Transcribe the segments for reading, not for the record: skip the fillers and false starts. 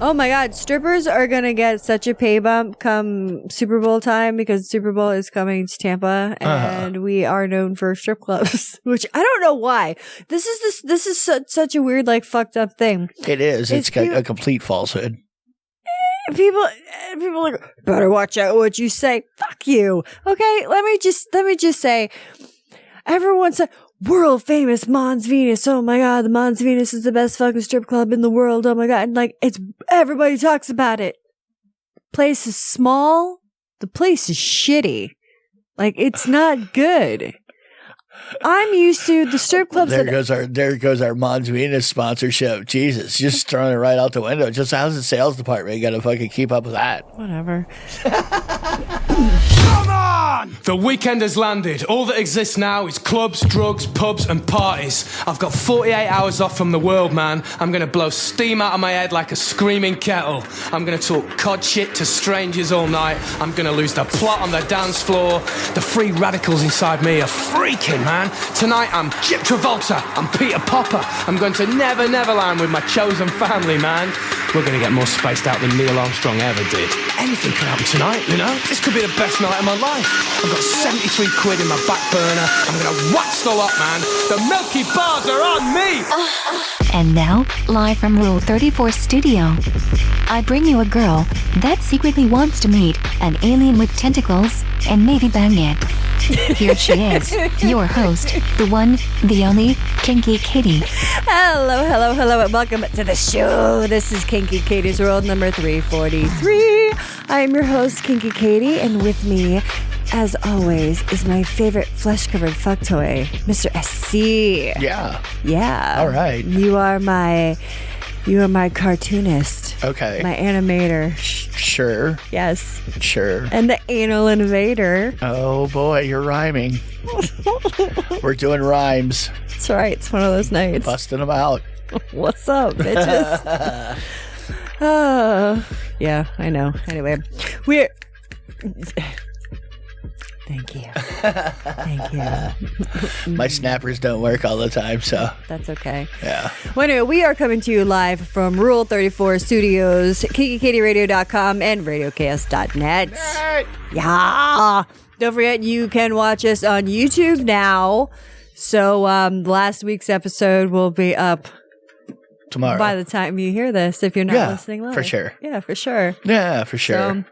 Oh my God, strippers are gonna get such a pay bump come Super Bowl time because Super Bowl is coming to Tampa, and we are known for strip clubs, which I don't know why. This is such a weird, like, fucked up thing. It is. It's a complete falsehood. People are like, better watch out what you say. Fuck you. Okay, let me just say, everyone said, world famous Mons Venus. Oh my God, the Mons Venus is the best fucking strip club in the world. Oh my God. And like, everybody talks about it. Place is small. The place is shitty. Like, it's not good. I'm used to the strip clubs. There goes our Mons Venus sponsorship. Jesus, just throwing it right out the window. Just how's the sales department? You got to fucking keep up with that. Whatever. Come on! The weekend has landed. All that exists now is clubs, drugs, pubs, and parties. I've got 48 hours off from the world, man. I'm gonna blow steam out of my head like a screaming kettle. I'm gonna talk cod shit to strangers all night. I'm gonna lose the plot on the dance floor. The free radicals inside me are freaking, man. Tonight I'm Chip Travolta. I'm Peter Popper. I'm going to Never Neverland with my chosen family, man. We're gonna get more spaced out than Neil Armstrong ever did. Anything could happen tonight, you know? This could be the best night of my life. I've got 73 quid in my back burner. I'm gonna wax the lot, man. The Milky Bars are on me! And now, live from Rule 34 Studio, I bring you a girl that secretly wants to meet an alien with tentacles and maybe bang it. Here she is, your host, the one, the only, Kinky Katie. Hello, and welcome to the show. This is Kinky Katie's World number 343. I am your host, Kinky Katie, and with me, as always, is my favorite flesh-covered fuck toy, Mr. SC. Yeah. All right. You are my cartoonist. Okay. My animator. Sure. Yes. Sure. And the anal invader. Oh boy, you're rhyming. We're doing rhymes. That's right. It's one of those nights. Busting them out. What's up, bitches? Yeah, I know. Anyway, we're... Thank you. My snappers don't work all the time, so. That's okay. Yeah. Well, anyway, we are coming to you live from Rule 34 Studios, KinkyKatieRadio.com, and RadioChaos.net. Yeah. Don't forget, you can watch us on YouTube now. So, last week's episode will be up tomorrow by the time you hear this, if you're not listening live. For sure. Yeah, for sure. Yeah, for sure. So,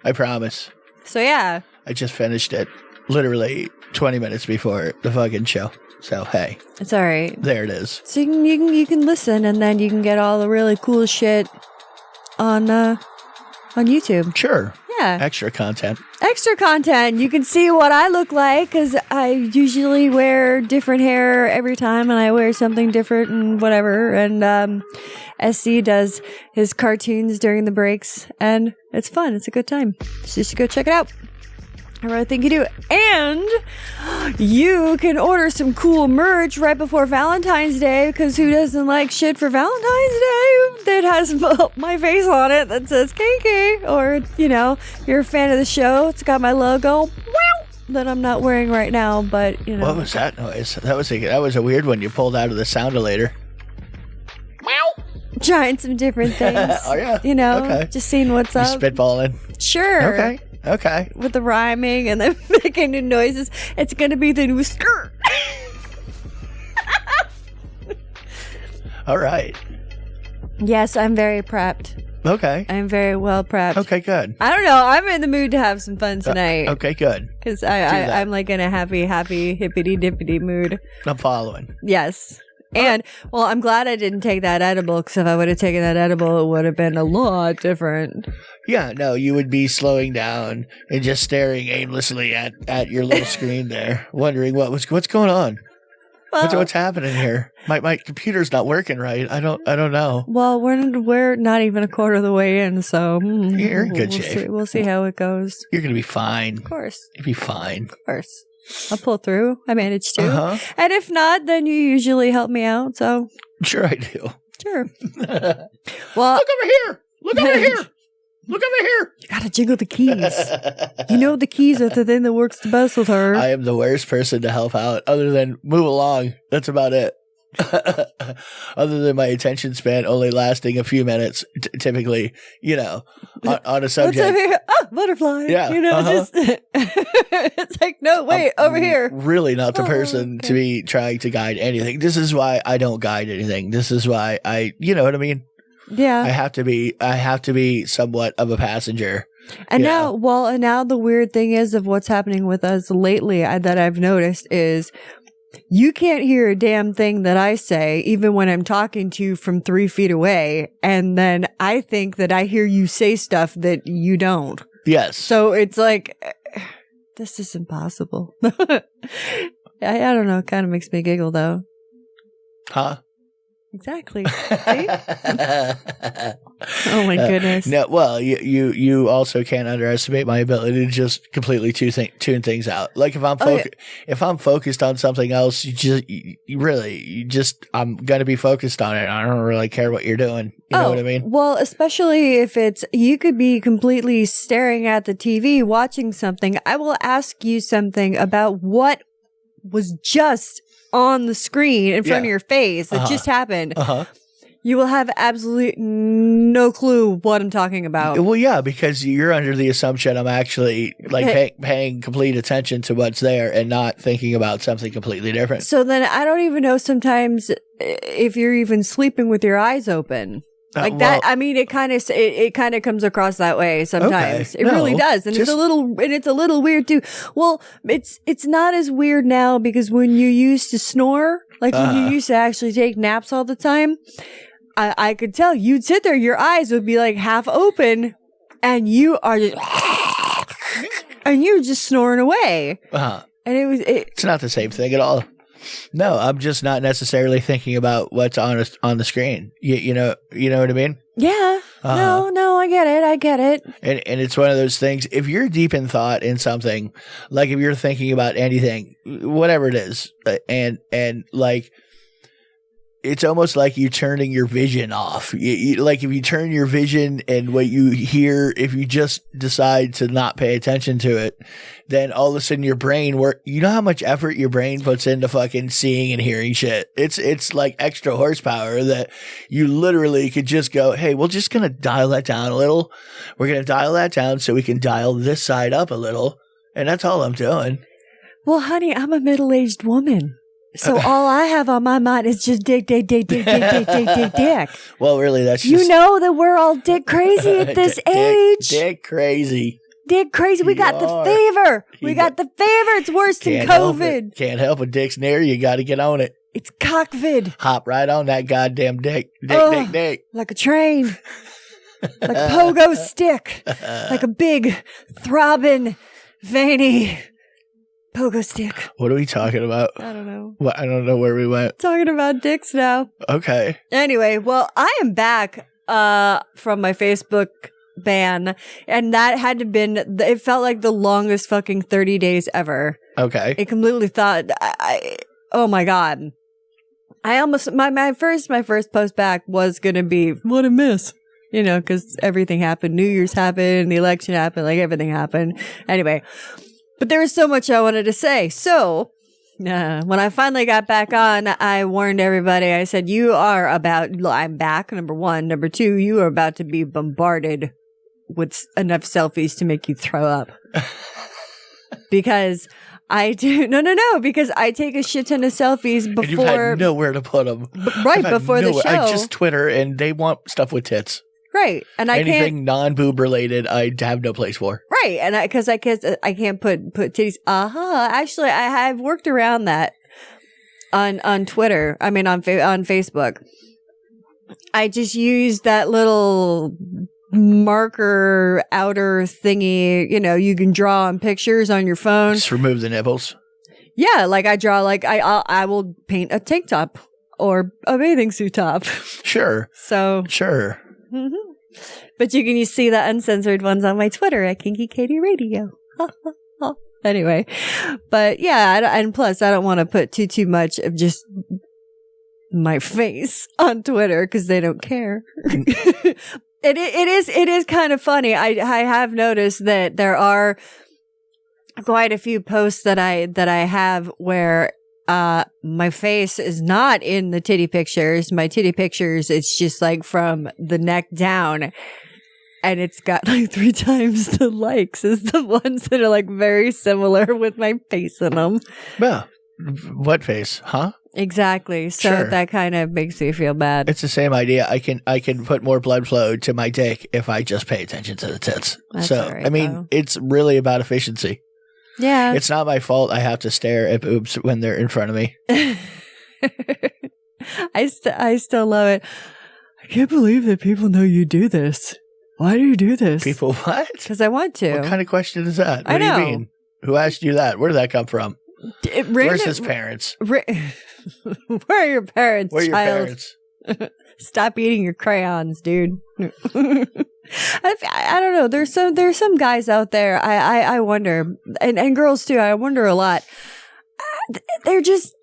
I promise. So, yeah. I just finished it literally 20 minutes before the fucking show. So, hey. It's all right. There it is. So you can listen, and then you can get all the really cool shit on YouTube. Sure. Yeah. Extra content. You can see what I look like, because I usually wear different hair every time, and I wear something different and whatever. And SC does his cartoons during the breaks, and it's fun. It's a good time. So just go check it out. I really think you do. And you can order some cool merch right before Valentine's Day, because who doesn't like shit for Valentine's Day that has my face on it that says Kinky? Or, you know, you're a fan of the show. It's got my logo. That I'm not wearing right now, but, you know. What was that noise? That was a weird one you pulled out of the soundolator. Trying some different things. Oh, yeah. You know, okay. Just seeing what's up. You spitballing. Sure. Okay. With the rhyming and then making new noises. It's going to be the new skirt. All right. Yes, I'm very prepped. Okay. I'm very well prepped. Okay, good. I don't know. I'm in the mood to have some fun tonight. Okay, good. Because I'm like in a happy, hippity-dippity mood. I'm following. Yes. And, well, I'm glad I didn't take that edible, because if I would have taken that edible, it would have been a lot different. Yeah, no, you would be slowing down and just staring aimlessly at your little screen there, wondering what's going on. Well, what's happening here? My computer's not working right. I don't know. Well, we're not even a quarter of the way in, so you're in good shape. We'll see how it goes. You're gonna be fine. Of course. You'll be fine. Of course. I'll pull through. I managed to. Uh-huh. And if not, then you usually help me out, so. Sure I do. Sure. Well, look over here. Look over here. Look over here. You gotta jiggle the keys. You know the keys are the thing that works the best with her. I am the worst person to help out, other than move along. That's about it. Other than my attention span only lasting a few minutes, typically, on a subject. What's over here? Oh, butterfly. Yeah, just it's like, no, wait, over here. Really not the person to be trying to guide anything. This is why I don't guide anything. This is why you know what I mean? Yeah. I have to be somewhat of a passenger. And now the weird thing is of what's happening with us lately that I've noticed is you can't hear a damn thing that I say, even when I'm talking to you from 3 feet away. And then I think that I hear you say stuff that you don't. Yes. So it's like, this is impossible. I don't know. It kind of makes me giggle though. Huh? Exactly. See? Oh my goodness. No, well, you also can't underestimate my ability to just completely tune things out. Like if I'm focused on something else, I'm gonna be focused on it. I don't really care what you're doing. You know what I mean? Well, especially if you could be completely staring at the TV watching something. I will ask you something about what was just on the screen in front of your face that just happened. You will have absolutely no clue what I'm talking about. Well, yeah, because you're under the assumption I'm actually paying complete attention to what's there and not thinking about something completely different. So then I don't even know sometimes if you're even sleeping with your eyes open. Like that. I mean, it kind of comes across that way sometimes. Okay. It really does. And it's a little weird too. Well, it's not as weird now because when you used to snore, like when you used to actually take naps all the time, I could tell you'd sit there, your eyes would be like half open and you are just, and you're just snoring away. And it's not the same thing at all. No, I'm just not necessarily thinking about what's on the screen. You know what I mean? Yeah. No, I get it. And it's one of those things. If you're deep in thought in something, like if you're thinking about anything, whatever it is, and like, it's almost like you turning your vision off. Like if you turn your vision and what you hear, if you just decide to not pay attention to it, then all of a sudden your brain you know how much effort your brain puts into fucking seeing and hearing shit. It's like extra horsepower that you literally could just go, hey, we're just going to dial that down a little. We're going to dial that down so we can dial this side up a little. And that's all I'm doing. Well, honey, I'm a middle-aged woman. So all I have on my mind is just dick. Well, really, that's just... You know that we're all dick crazy at this age. Dick crazy. Dick crazy. We got the fever. Got the fever. It's worse than COVID. Can't help it. Dick's near. You got to get on it. It's cockvid. Hop right on that goddamn dick. Dick. Like a train. Like a pogo stick. Like a big, throbbing, veiny... pogo stick. What are we talking about? I don't know. I don't know where we went. Talking about dicks now. Okay. Anyway, well, I am back from my Facebook ban, and that had to been, it felt like the longest fucking 30 days ever. Okay. It completely thought, oh my God. I almost, my first post back was going to be, what a miss. You know, because everything happened. New Year's happened, the election happened, like everything happened. Anyway. But there was so much I wanted to say. So, when I finally got back on, I warned everybody. I said, I'm back, number one. Number two, you are about to be bombarded with enough selfies to make you throw up. Because because I take a shit ton of selfies before. And you've had nowhere to put them. Before the show. I just Twitter and they want stuff with tits. Right. And anything non-boob related, I have no place for. Right. And I can't put titties. Actually, I have worked around that on Twitter. I mean, on Facebook. I just used that little marker outer thingy. You know, you can draw on pictures on your phone. Just remove the nipples. Yeah. Like I draw, like I will paint a tank top or a bathing suit top. Sure. Sure. Mm-hmm. But you can see the uncensored ones on my Twitter at Kinky Katie Radio. Anyway, but yeah, and plus I don't want to put too much of just my face on Twitter because they don't care. It is kind of funny. I have noticed that there are quite a few posts that I have where my face is not in the titty pictures. My titty pictures, it's just like from the neck down. And it's got like 3 times the likes as the ones that are like very similar with my face in them. Well, what face? Huh? Exactly. So Sure. that kind of makes me feel bad. It's the same idea. I can put more blood flow to my dick if I just pay attention to the tits. That's So, all right, I mean, though. it's really about efficiency. Yeah. It's not my fault I have to stare at boobs when they're in front of me. I still love it. I can't believe that people know you do this. Why do you do this? People, what? Because I want to. What kind of question is that? I What do know. you mean? Who asked you that? Where did that come from? Where's his Random- parents? Where are your parents, Where are your child? parents? Stop eating your crayons, dude. I don't know. There's some guys out there. I wonder, and girls too. I wonder a lot. They're just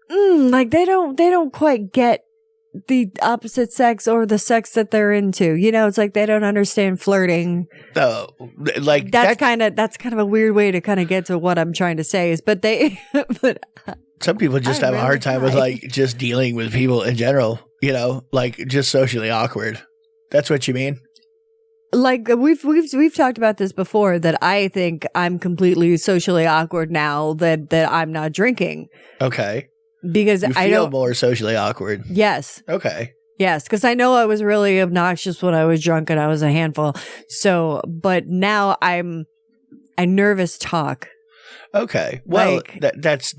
like they don't quite get the opposite sex or the sex that they're into. You know, it's like they don't understand flirting. Oh, like That's kind of a weird way to kind of get to what I'm trying to say is, but some people just I have a hard really time with try. like just dealing with people in general, you know, like just socially awkward. That's what you mean? like we've talked about this before that I think I'm completely socially awkward now that I'm not drinking Okay. because You I feel don't. more socially awkward. Yes. Okay. Yes, because I know I was really obnoxious when I was drunk and I was a handful. So, but now I nervous talk. Okay. Well, Like- that's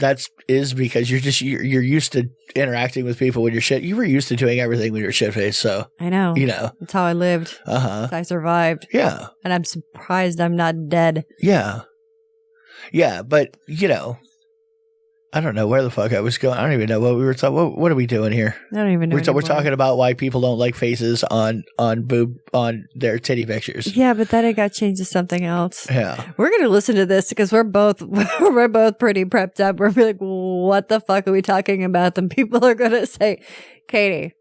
because you're used to interacting with people when you're shit. You were used to doing everything when you're shit faced. So, I know. you know, That's how I lived. I survived. yeah, And I'm surprised I'm not dead. yeah, yeah. But you know, I don't know where the fuck I was going. I don't even know what we were talking. What are we doing here? I don't even know. We're anymore. talking about why people don't like faces on their titty pictures. Yeah, but then it got changed to something else. Yeah. We're gonna listen to this because we're both pretty prepped up. We're like, what the fuck are we talking about? Then people are gonna say, Katie,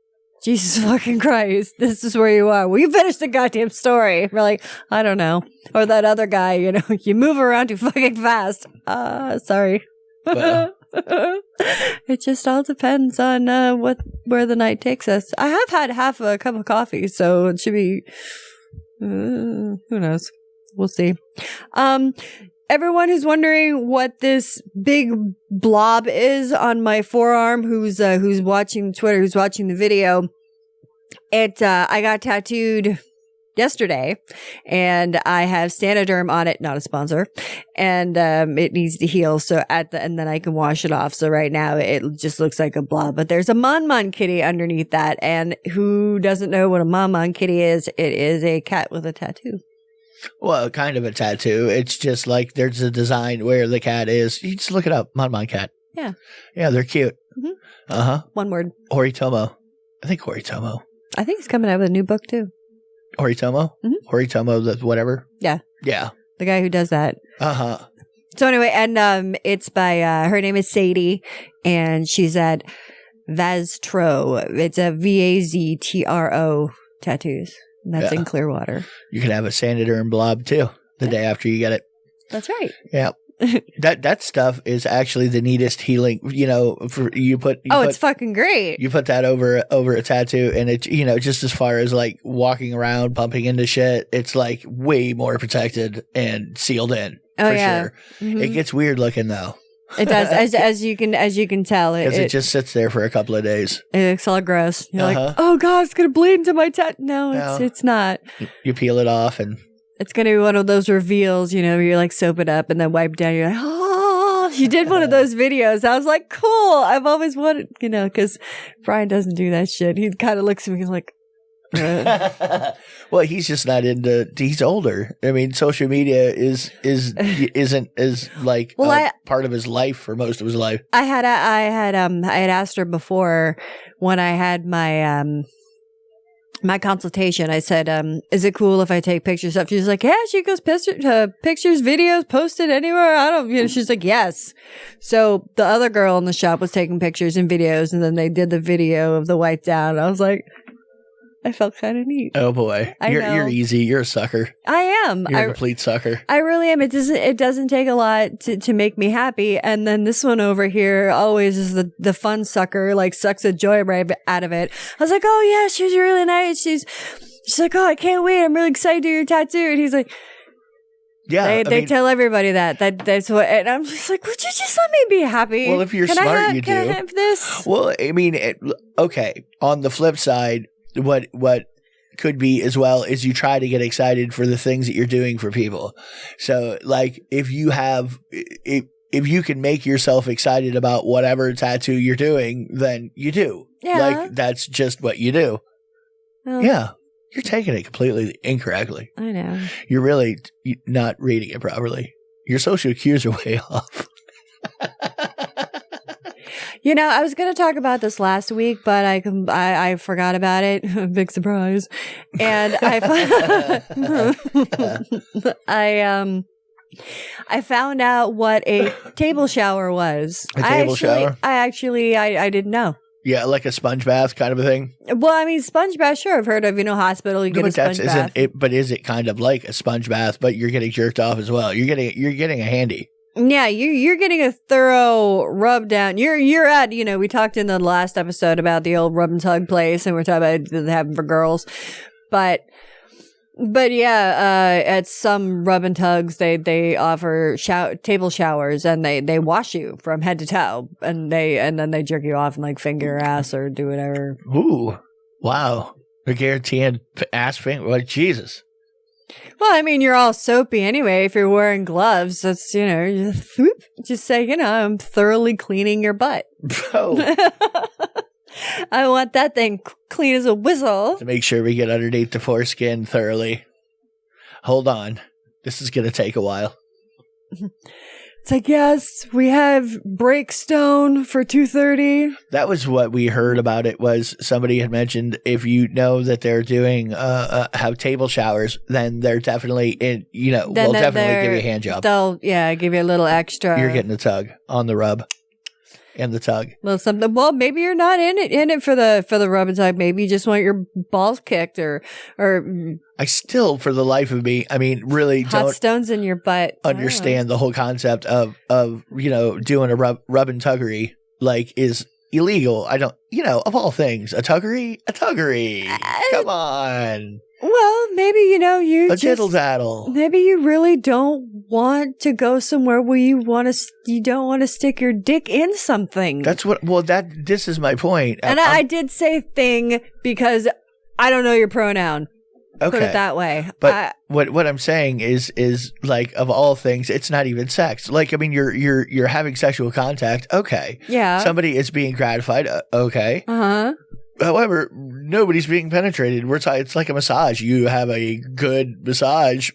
Jesus fucking Christ, this is where you are. Will you finish the goddamn story? We're like, I don't know. Or that other guy, you know, you move around too fucking fast. Sorry. Well. It just all depends on where the night takes us. I have had half a cup of coffee, so it should be. Who knows? We'll see. Everyone who's wondering what this big blob is on my forearm, who's watching Twitter, who's watching the video, I got tattooed yesterday, and I have 𝓚𝓚𝓽𝓼 on it, not a sponsor, and it needs to heal. So and then I can wash it off. So right now it just looks like a blob, but there's a mon kitty underneath that. And who doesn't know what a mon kitty is? It is a cat with a tattoo. Well, kind of a tattoo. It's just like there's a design where the cat is. You just look it up. Mon cat. Yeah. Yeah, they're cute. Mhm. One word. Horitomo. I think Horitomo. I think he's coming out with a new book too. Horitomo? Mhm. Horitomo, the whatever? Yeah. Yeah. The guy who does that. Uh-huh. So anyway, and it's by her name is Sadie, and she's at 𝓚𝓲𝓷𝓴𝔂. It's a VAZTRO tattoos. And that's Yeah. in Clearwater. You can have a 𝓚𝓚𝓽𝓼 blob too the day after you get it. That's right. Yeah. That stuff is actually the neatest healing, you know, for It's fucking great. you put that over a tattoo, and it, you know, just as far as like walking around bumping into shit, it's like way more protected and sealed in. Oh, for yeah. sure. Mhm. It gets weird looking though. It does, as you can tell, Because it it just sits there for a couple of days. it's all gross. You're Uh-huh. like, oh god, it's gonna bleed into my tattoo. No, No. it's not. You peel it off, and It's gonna be one of those reveals, you know, where you like soap it up and then wipe down. You're like, oh, you did one of those videos. I was like, cool. I've always wanted, you know, because Brian doesn't do that shit. He kind of looks at me like, well, he's just not into. He's older. I mean, social media isn't as like Well, part of his life for most of his life. I had asked her before when I had my my consultation. I said, is it cool if I take pictures of? She's like, yeah, she goes pictures, videos, post it anywhere. I don't, you know, she's like, yes. So the other girl in the shop was taking pictures and videos, and then they did the video of the wipe down. I was like, I felt kind of neat. Oh boy, I know. you're easy. You're a sucker. I am. You're a complete sucker. I really am. It doesn't take a lot to make me happy. And then this one over here always is the fun sucker, like sucks the joy right out of it. I was like, oh yeah, she's really nice. She's like, oh, I can't wait. I'm really excited to do your tattoo. And he's like, yeah, they tell everybody that's what, and I'm just like, would you just let me be happy? Well, if you're smart, you do. Can I have this? Well, I mean, okay. On the flip side, what could be as well is you try to get excited for the things that you're doing for people. So, like, if you can make yourself excited about whatever tattoo you're doing, then you do. Yeah. Like, that's just what you do. Well, Yeah. You're taking it completely incorrectly. I know. You're really not reading it properly. Your social cues are way off. You know, I was going to talk about this last week, but I forgot about it. Big surprise. And I found out what a table shower was. A table shower? I didn't know. Yeah, like a sponge bath kind of a thing. Well, I mean, sponge bath, sure, I've heard of, hospital, you get a sponge bath. But is it kind of like a sponge bath, but you're getting jerked off as well? You're getting a handy. Yeah, you're getting a thorough rub down. You're at, we talked in the last episode about the old rub and tug place, and we're talking about having for girls. But yeah, at some rub and tugs, they offer table showers, and they wash you from head to toe, and then they jerk you off and like finger your ass or do whatever. Ooh, wow! A guaranteed ass finger. Well, Jesus. Well, I mean, you're all soapy anyway. If you're wearing gloves, that's just say, I'm thoroughly cleaning your butt. Oh. I want that thing clean as a whistle. To make sure we get underneath the foreskin thoroughly. Hold on. This is going to take a while. It's like, yes, we have Breakstone for $230. That was what we heard about it, was somebody had mentioned if you know that they're doing have table showers, then they're definitely we'll definitely give you a hand job. They'll give you a little extra. You're getting a tug on the rub. And the tug. Well, something. Well, maybe you're not in it for the rub and tug. Maybe you just want your balls kicked, or. I still, for the life of me, I mean, really hot don't stones in your butt. Understand the whole concept of doing a rub and tuggery like is illegal. I don't, of all things, a tuggery. Come on. Well, maybe you a diddle-daddle. Maybe you really don't want to go somewhere where you don't want to stick your dick in something. That's what. Well, this is my point. And I did say thing because I don't know your pronoun. Okay. Put it that way. But what I'm saying is like, of all things, it's not even sex. Like, I mean, you're having sexual contact. Okay. Yeah. Somebody is being gratified. Okay. Uh-huh. However, nobody's being penetrated. It's like a massage. You have a good massage.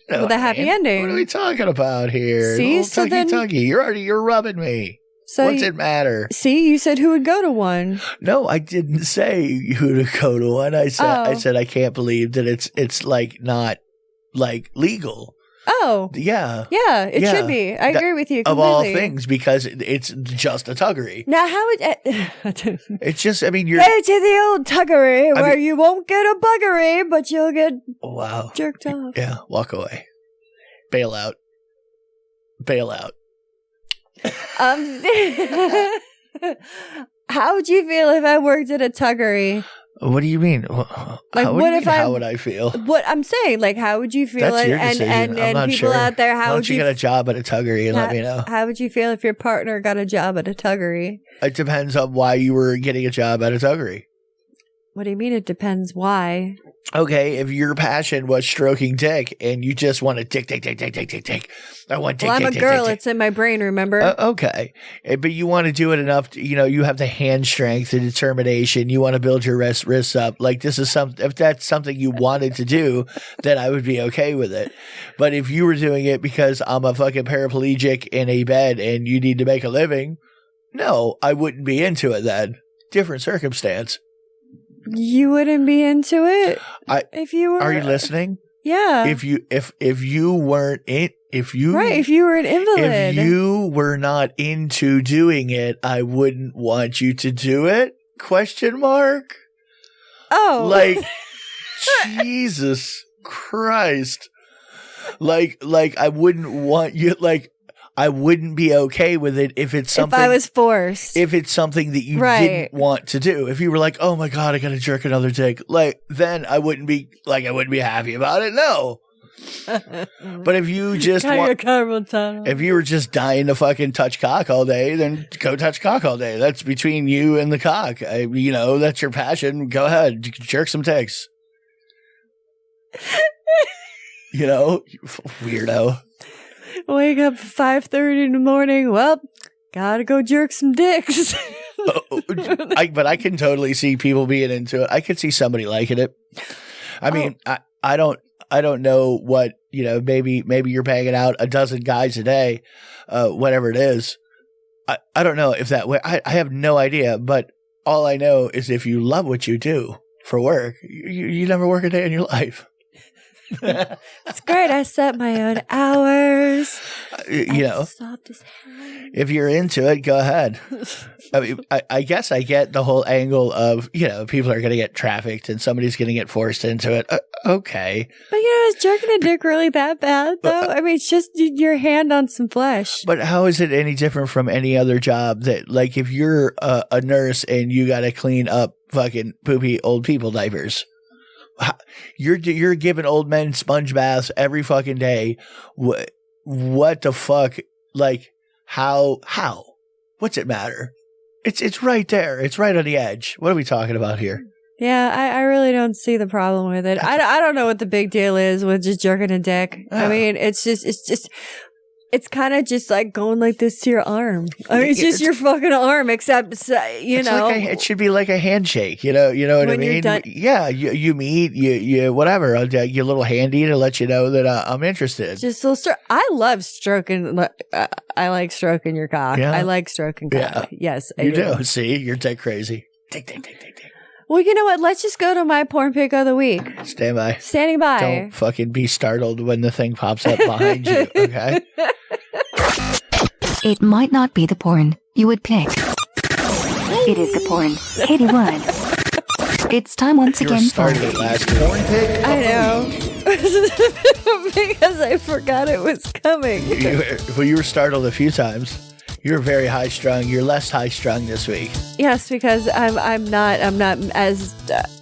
With a happy ending. What are we talking about here? See? Tuggy. You're rubbing me. So what's it matter? See, you said who would go to one. No, I didn't say who to go to one. I said I can't believe that it's like not like legal. Oh. Yeah. Yeah, it should be. I agree with you completely. Of all things, because it's just a tuggery. Now, how would... it's just, I mean, you're... Go to the old tuggery where you won't get a buggery, but you'll get jerked off. Yeah, walk away. Bail out. How would you feel if I worked at a tuggery? What do you mean? How would I feel? What I'm saying, like, how would you feel? That's your decision. I'm not people sure. out there, Why don't you get a job at a tuggery and let me know? How would you feel if your partner got a job at a tuggery? It depends on why you were getting a job at a tuggery. What do you mean? It depends why. Okay, if your passion was stroking dick and you just want to tick. I want tick. Well, I'm a girl. It's in my brain, remember? Okay. But you want to do it enough, you have the hand strength, the determination. You want to build your wrists up. Like, this is if that's something you wanted to do, then I would be okay with it. But if you were doing it because I'm a fucking paraplegic in a bed and you need to make a living, no, I wouldn't be into it then. Different circumstance. You wouldn't be into it if you were. Are you listening? Yeah. If you weren't if you were an invalid, if you were not into doing it, I wouldn't want you to do it? ? Oh. Like, Jesus Christ. Like I wouldn't want you, like, I wouldn't be okay with it if it's something. If I was forced. If it's something that you didn't want to do. If you were like, oh my God, I gotta jerk another dick. Like, then I wouldn't be happy about it. No. But if you just if you were just dying to fucking touch cock all day, then go touch cock all day. That's between you and the cock. That's your passion. Go ahead. Jerk some dicks. Weirdo. Wake up 5:30 in the morning. Well, gotta go jerk some dicks. But I can totally see people being into it. I could see somebody liking it. I mean, I don't know what, maybe you're banging out a dozen guys a day, whatever it is. I don't know if that way. I have no idea, but all I know is if you love what you do for work, you never work a day in your life. It's great. I set my own hours. If you're into it, go ahead. I mean, I guess I get the whole angle of, people are going to get trafficked and somebody's going to get forced into it. Okay. But, is jerking a dick really that bad, though? I mean, it's just your hand on some flesh. But how is it any different from any other job that, like, if you're a nurse and you got to clean up fucking poopy old people diapers? You're giving old men sponge baths every fucking day. What the fuck? Like, how? What's it matter? It's right there. It's right on the edge. What are we talking about here? Yeah, I really don't see the problem with it. I don't know what the big deal is with just jerking a dick. I mean, it's kind of just like going like this to your arm. I mean, it's just your fucking arm, except, it should be like a handshake, you know what I mean? Yeah, you meet, you whatever, I'll give you a little handy to let you know that I'm interested. Just a little I love stroking. I like stroking your cock. Yeah. I like stroking cock. Yeah. Yes, I you do. See, you're dick crazy. Tick. Well, you know what? Let's just go to my porn pick of the week. Stand by. Standing by. Don't fucking be startled when the thing pops up behind you, okay? It might not be the porn you would pick. It is the porn Katie would. It's time once again for last porn pick. I know. Because I forgot it was coming. You were startled a few times. You're very high strung. You're less high strung this week. Yes, because I'm not as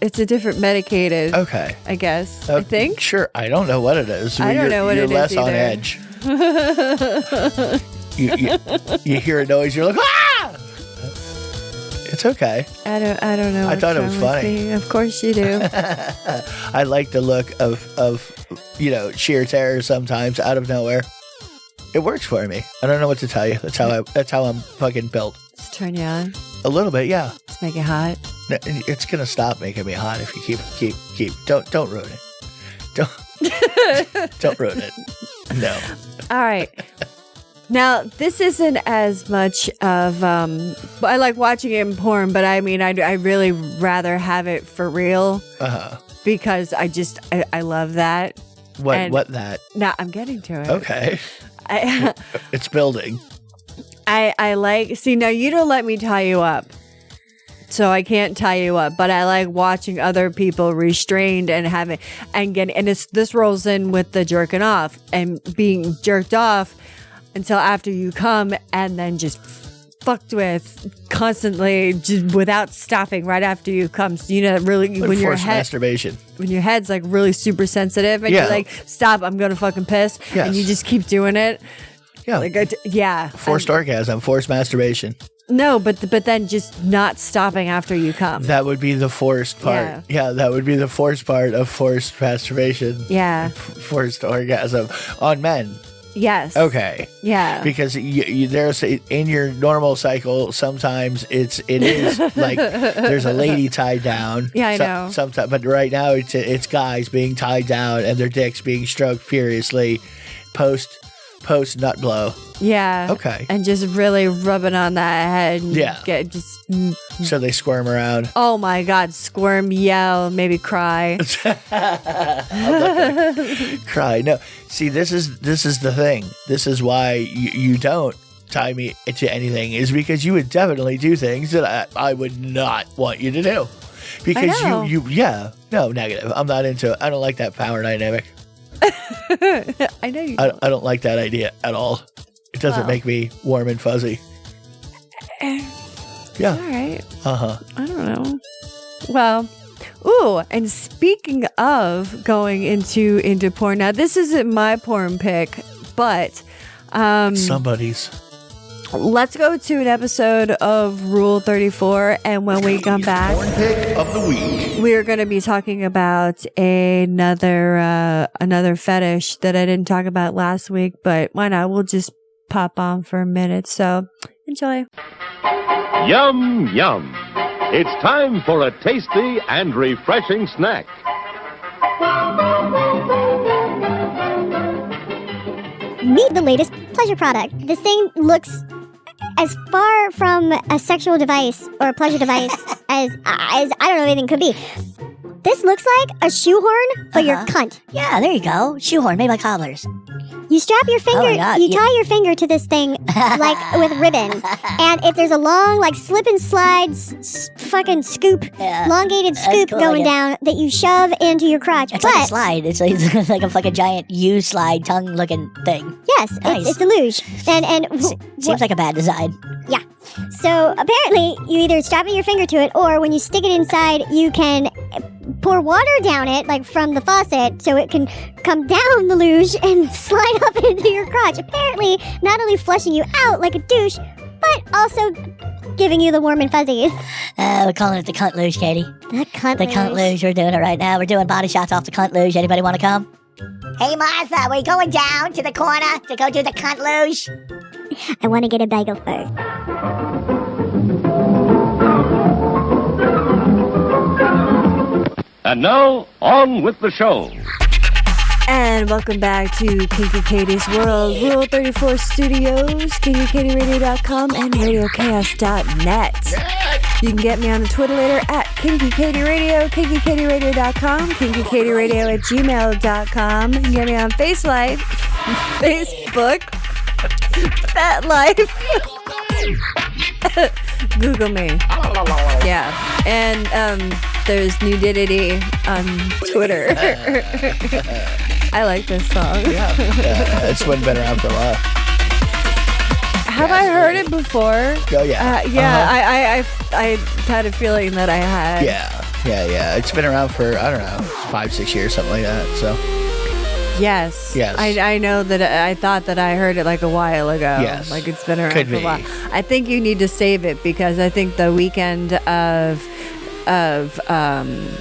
it's a different medicated. Okay, I guess. I think. Sure. I don't know what it is. I don't know what it is. You're less either. on edge. you hear a noise. You're like, ah! It's okay. I don't know. I thought it was funny. Of course you do. I like the look of sheer terror sometimes out of nowhere. It works for me. I don't know what to tell you. That's how I'm fucking built. Just turn you on. A little bit, yeah. Just make it hot. It's gonna stop making me hot if you keep. Don't ruin it. Don't ruin it. No. All right. Now, this isn't as much of I like watching it in porn, but I mean, I really rather have it for real. Because I love that. What that? Now I'm getting to it. Okay. It's building. I like, see, now you don't let me tie you up, so I can't tie you up, but I like watching other people restrained and having, and this rolls in with the jerking off and being jerked off until after you come and then just fucked with constantly, just without stopping right after you come. So, really, like when your head, masturbation, when your head's like really super sensitive and you're like, stop, I'm going to fucking piss. Yes. And you just keep doing it. Yeah. Forced orgasm, forced masturbation. No, but then just not stopping after you come. That would be the forced part. Yeah, that would be the forced part of forced masturbation. Yeah. Forced orgasm on men. Yes. Okay. Yeah. Because there's in your normal cycle, sometimes it is like there's a lady tied down. Yeah, I know. Sometimes, but right now it's guys being tied down and their dicks being stroked furiously post nut blow. Yeah. Okay. And just really rubbing on that head. And so they squirm around. Oh my God! Squirm, yell, maybe cry. Cry. No. See, this is the thing. This is why you don't tie me to anything, is because you would definitely do things that I would not want you to do. because I know. no, negative. I'm not into it. I don't like that power dynamic. I know you. I don't like that idea at all. It doesn't make me warm and fuzzy. Yeah. All right. Uh-huh. I don't know. Well, ooh, and speaking of going into porn, now this isn't my porn pick, but Somebody's. let's go to an episode of Rule 34, and when we come back, Porn pick of the week. we're going to be talking about another fetish that I didn't talk about last week, but why not? We'll just pop on for a minute. So enjoy. Yum, yum. It's time for a tasty and refreshing snack. Meet the latest pleasure product. This thing looks as far from a sexual device or a pleasure device as I don't know anything could be. This looks like a shoehorn for your cunt. Yeah, there you go. Shoehorn made by cobblers. You strap your finger, Oh my God, you tie your finger to this thing like with ribbon, and if there's a long like slip and slide fucking scoop, elongated scoop cool, going I guess. down that you shove into your crotch. It's but like a slide. It's like a fucking giant U-slide tongue-looking thing. yes, Nice. it's a luge, and Seems like a bad design. yeah. So apparently, you either strap your finger to it, or when you stick it inside, you can pour water down it, like from the faucet, so it can come down the luge and slide up into your crotch. Apparently, not only flushing you out like a douche, but also giving you the warm and fuzzies. We're calling it the cunt luge, Katie. The cunt The cunt luge. We're doing it right now. We're doing body shots off the cunt luge. Anybody want to come? Hey, Martha, we're going down to the corner to go do the cunt luge. I want to get a bagel first. And now, on with the show. And welcome back to Kinky Katie's World, Rule 34 Studios, KinkyKatieRadio.com, and RadioChaos.net. You can get me on the Twitter later at KinkyKatieRadio, KinkyKatieRadio.com, KinkyKatieRadio@gmail.com. You can get me on FaceLife, Facebook, FetLife. Google me. Yeah. And there's nudity on Twitter. I like this song. Yeah. It's been around for a while. Have I heard it before? Oh, yeah. Yeah, I had a feeling that I had. Yeah. It's been around for, I don't know, 5-6 years, something like that. So, Yes. Yes. I know that I thought that I heard it like a while ago. Yes. Like it's been around Could for a be. while. I think you need to save it because I think the weekend of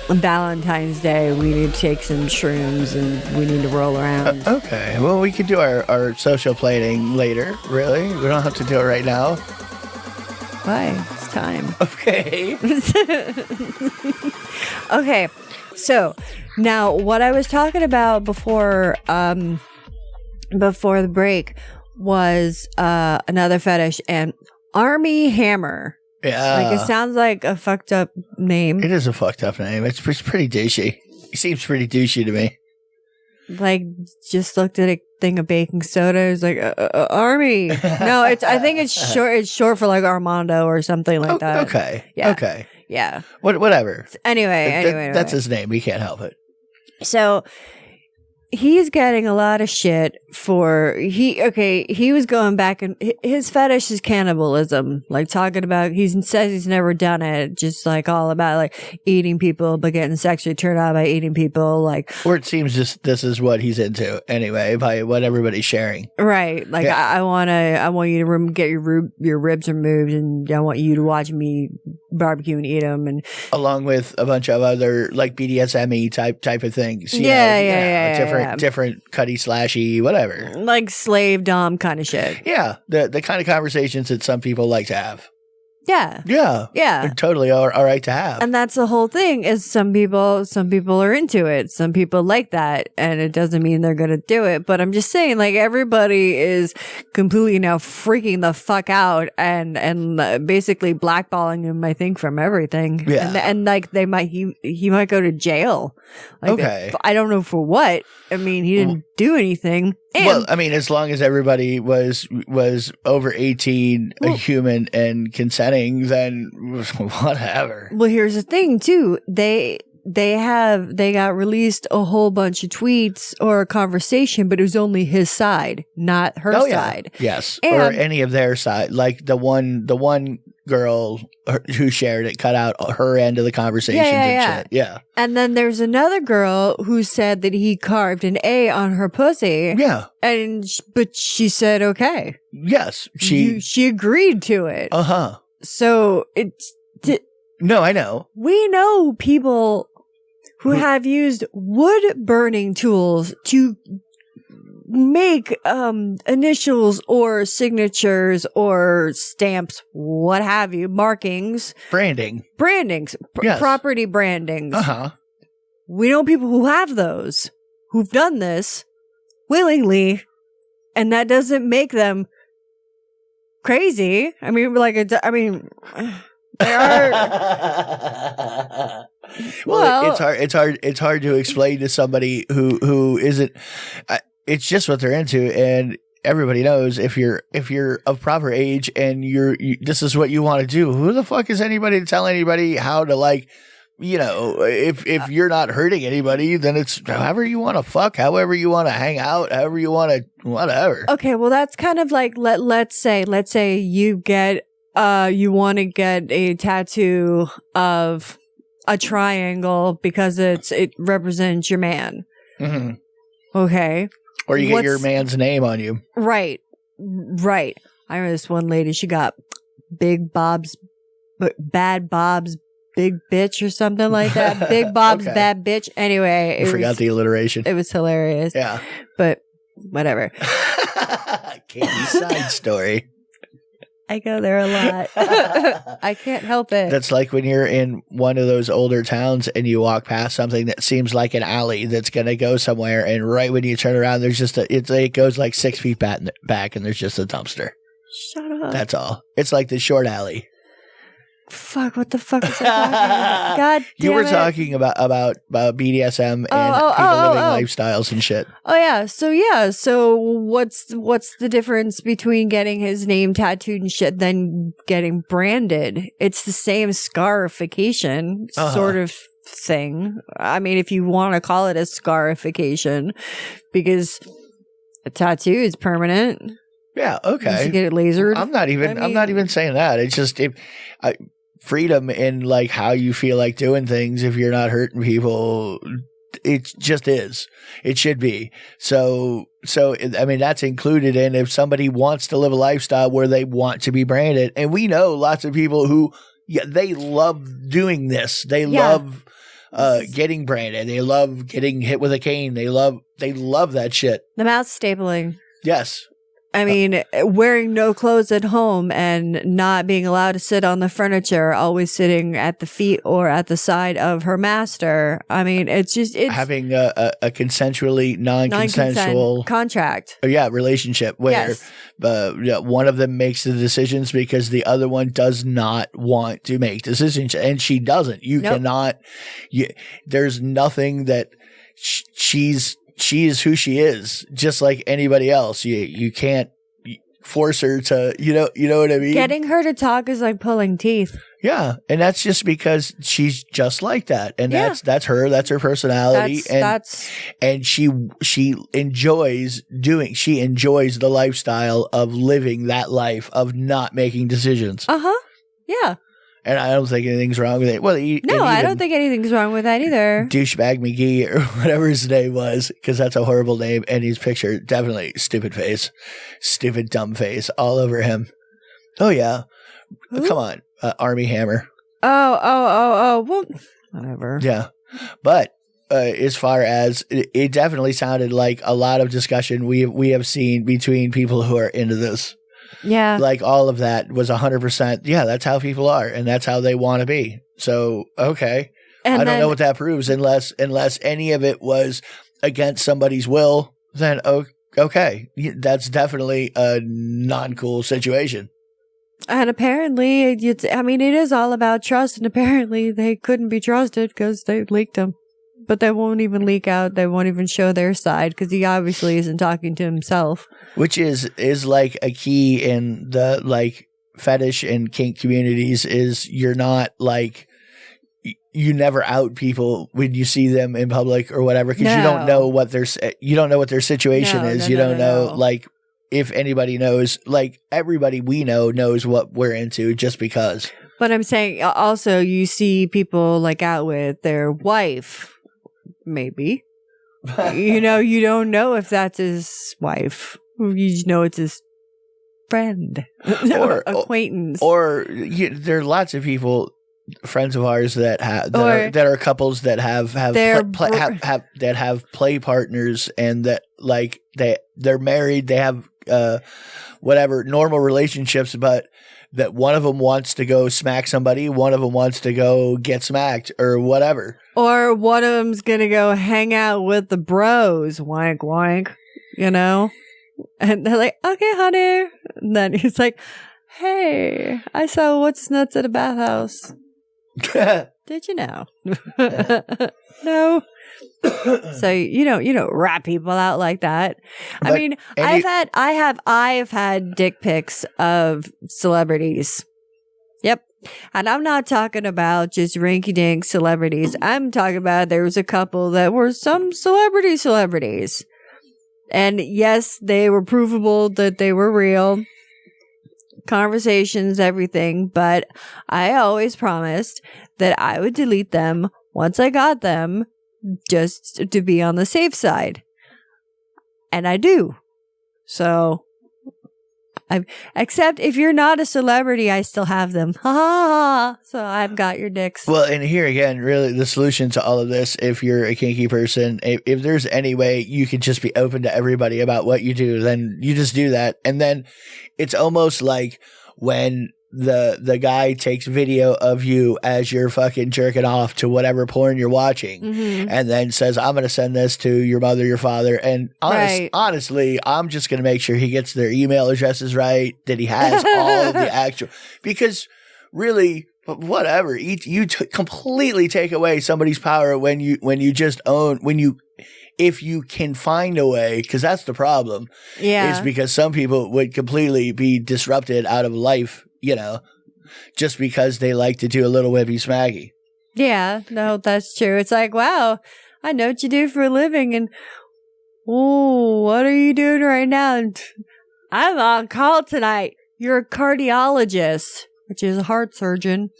Valentine's Day we need to take some shrooms and we need to roll around. okay. Well, we could do our social plating later, really. We don't have to do it right now. Why? It's time. Okay. Okay, so now what I was talking about before the break was another fetish and Armie Hammer. Yeah. Like it sounds like a fucked up name. It is a fucked up name. It's pretty douchey. He seems pretty douchey to me. Like just looked at a thing of baking soda. It's like Armie. No, I think it's short. It's short for like Armando or something like that. Okay. Yeah. Okay. Yeah. Whatever. Anyway, That's his name. We can't help it. So he's getting a lot of shit for he was going back and his fetish is cannibalism, like talking about he says he's never done it, just like all about like eating people but getting sexually turned on by eating people, like, Or it seems just this is what he's into anyway by what everybody's sharing. right, like Yeah. I want you to get your ribs removed and I want you to watch me barbecue and eat them, and Along with a bunch of other like BDSM-y type of things. you Yeah, know, yeah. different cutty slashy whatever. like slave dom kind of shit. Yeah, the kind of conversations that some people like to have. Yeah. Yeah, Yeah. they're totally all right to have. And that's the whole thing is some people are into it. Some people like that. And it doesn't mean they're going to do it. But I'm just saying, like, everybody is completely now freaking the fuck out and basically blackballing him, I think, from everything. Yeah. And like he might go to jail. Like Okay. I don't know for what. I mean, he didn't do anything. And, well, I mean, as long as everybody was over 18, a human and consenting, then whatever. well, here's the thing too. They got released a whole bunch of tweets or a conversation, but it was only his side, not her side. Yes. And- or any of their side. Like the one girl who shared it cut out her end of the conversation and shit. Yeah. And then there's another girl who said that he carved an A on her pussy. Yeah. But she said okay. Yes. She agreed to it. Uh-huh. So it's No, I know. we know people who have used wood burning tools to make initials or signatures or stamps, what have you, markings, Brandings. Yes. property brandings. Uh-huh. We know people who have those, who've done this willingly, and that doesn't make them crazy. I mean, they are. Well, it's hard to explain to somebody who isn't. It's just what they're into, and everybody knows if you're of proper age and this is what you want to do. Who the fuck is anybody to tell anybody how to, like, you know? If you're not hurting anybody, then it's however you want to fuck, however you want to hang out, however you want to, whatever. Okay, well, that's kind of like let's say you get you want to get a tattoo of a triangle because it represents your man. Mm-hmm. Okay. Or you get your man's name on you. Right. I remember this one lady, she got Big Bob's, Bad Bob's Big Bitch or something like that. Big Bob's Okay. Bad Bitch. Anyway. I forgot the alliteration. It was hilarious. Yeah. But whatever. Candy side story. I go there a lot. I can't help it. That's like when you're in one of those older towns and you walk past something that seems like an alley that's going to go somewhere, and right when you turn around, there's just it goes like 6 feet back, and there's just a dumpster. Shut up. That's all. It's like the short alley. Fuck, what the fuck is I talking about? God damn You were it. talking about BDSM and people living lifestyles and shit. Oh yeah. So what's the difference between getting his name tattooed and shit than getting branded? It's the same scarification sort of thing. I mean, if you want to call it a scarification, because a tattoo is permanent. Yeah. Okay. You should get it lasered. I'm not even saying that. It's just freedom in like how you feel like doing things. If you're not hurting people, it just is. It should be. So I mean, that's included in if somebody wants to live a lifestyle where they want to be branded. And we know lots of people who, they love doing this. They love getting branded. They love getting hit with a cane. They love that shit. The mouth stapling. Yes. I mean, wearing no clothes at home and not being allowed to sit on the furniture, always sitting at the feet or at the side of her master. I mean, it's having a consensually non-consensual contract. Relationship where one of them makes the decisions because the other one does not want to make decisions, and she doesn't. You cannot. There's nothing that she is who she is, just like anybody else. You can't force her to, you know what I mean? Getting her to talk is like pulling teeth. Yeah. And that's just because she's just like that. And that's her personality. And she enjoys the lifestyle of living that life of not making decisions. Yeah. And I don't think anything's wrong with it. Well, I don't think anything's wrong with that either. Douchebag McGee or whatever his name was, because that's a horrible name. And his picture, definitely stupid face, stupid dumb face all over him. Oh, yeah. Who? Come on. Armie Hammer. Oh. Well, whatever. Yeah. But as far as it definitely sounded like a lot of discussion we have seen between people who are into this. Yeah. Like all of that was 100%. Yeah, that's how people are, and that's how they want to be. So, okay. And I don't know what that proves unless any of it was against somebody's will, then okay. That's definitely a non-cool situation. And apparently, it is all about trust, and apparently they couldn't be trusted because they leaked them. but they won't even leak out. They won't even show their side because he obviously isn't talking to himself. Which is like a key in the like fetish and kink communities is you're not like you never out people when you see them in public or whatever because you don't know what their situation is. You don't know like if anybody knows, like everybody we know knows what we're into just because. But I'm saying also you see people like out with their wife, maybe. You know, you don't know if that's his wife. You just know it's his friend or acquaintance. There are lots of people, friends of ours that are couples that have play partners and that like they're married, they have whatever normal relationships, but that one of them wants to go smack somebody, one of them wants to go get smacked or whatever. Or one of them's going to go hang out with the bros, wank, wank, you know? And they're like, okay, honey. And then he's like, hey, I saw what's nuts at a bathhouse. Did you know? No. So you don't rat people out like that. But I mean, I've had dick pics of celebrities. Yep. And I'm not talking about just rinky-dink celebrities. I'm talking about there was a couple that were some celebrities. And yes, they were provable that they were real. Conversations, everything. But I always promised that I would delete them once I got them just to be on the safe side. And I do. So, except if you're not a celebrity, I still have them. Ha ha ha. So I've got your dicks. Well, and here again, really the solution to all of this, if you're a kinky person, if there's any way you could just be open to everybody about what you do, then you just do that. And then it's almost like when the guy takes video of you as you're fucking jerking off to whatever porn you're watching and then says, I'm going to send this to your mother, your father. And honestly, I'm just going to make sure he gets their email addresses right, that he has all of the actual, because really, whatever, you completely take away somebody's power when you just own, if you can find a way, because that's the problem. Yeah. It's because some people would completely be disrupted out of life, you know, just because they like to do a little whippy smacky. Yeah, no, that's true. It's like, wow, I know what you do for a living. And, oh, what are you doing right now? And I'm on call tonight. You're a cardiologist, which is a heart surgeon.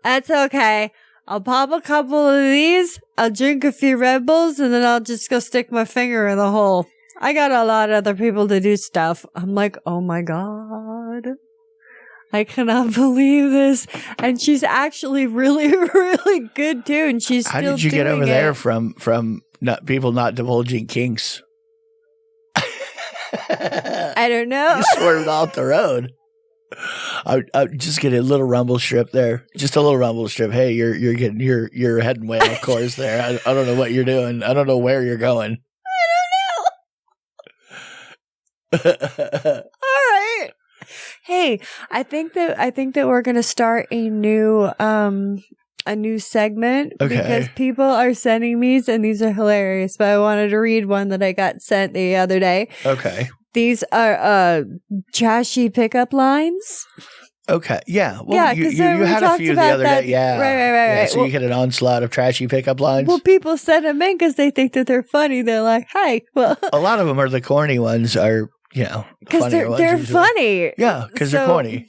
That's okay. I'll pop a couple of these, I'll drink a few Red Bulls, and then I'll just go stick my finger in the hole. I got a lot of other people to do stuff. I'm like, oh my God. I cannot believe this. And she's actually really, really good too. And she's still How did you get over there from people not divulging kinks? I don't know. You swerved off the road. I just get a little rumble strip there. Just a little rumble strip. Hey, you're heading way off course there. I don't know what you're doing. I don't know where you're going. All right. Hey, I think that we're gonna start a new segment because people are sending these and these are hilarious. But I wanted to read one that I got sent the other day. Okay. These are trashy pickup lines. Okay. Yeah. Well, yeah, you had a few the other day. Yeah. Right. Yeah, so you get an onslaught of trashy pickup lines. Well, people send them in because they think that they're funny. They're like, "Hi." Well, a lot of them are the corny ones. Are because they're funny. Yeah, because they're corny.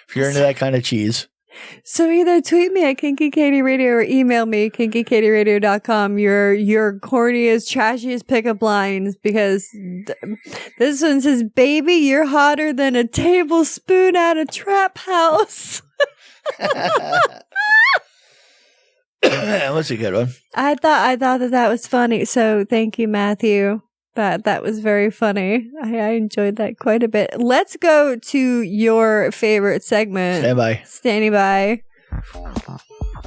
If you're into that kind of cheese. So either tweet me at KinkyKatieRadio or email me KinkyKatieRadio.com your corniest, trashiest pickup lines, because this one says, "Baby, you're hotter than a tablespoon at a trap house." That's a good one. I thought that was funny. So thank you, Matthew. That was very funny. I enjoyed that quite a bit. Let's go to your favorite segment. Stand by. Standing by.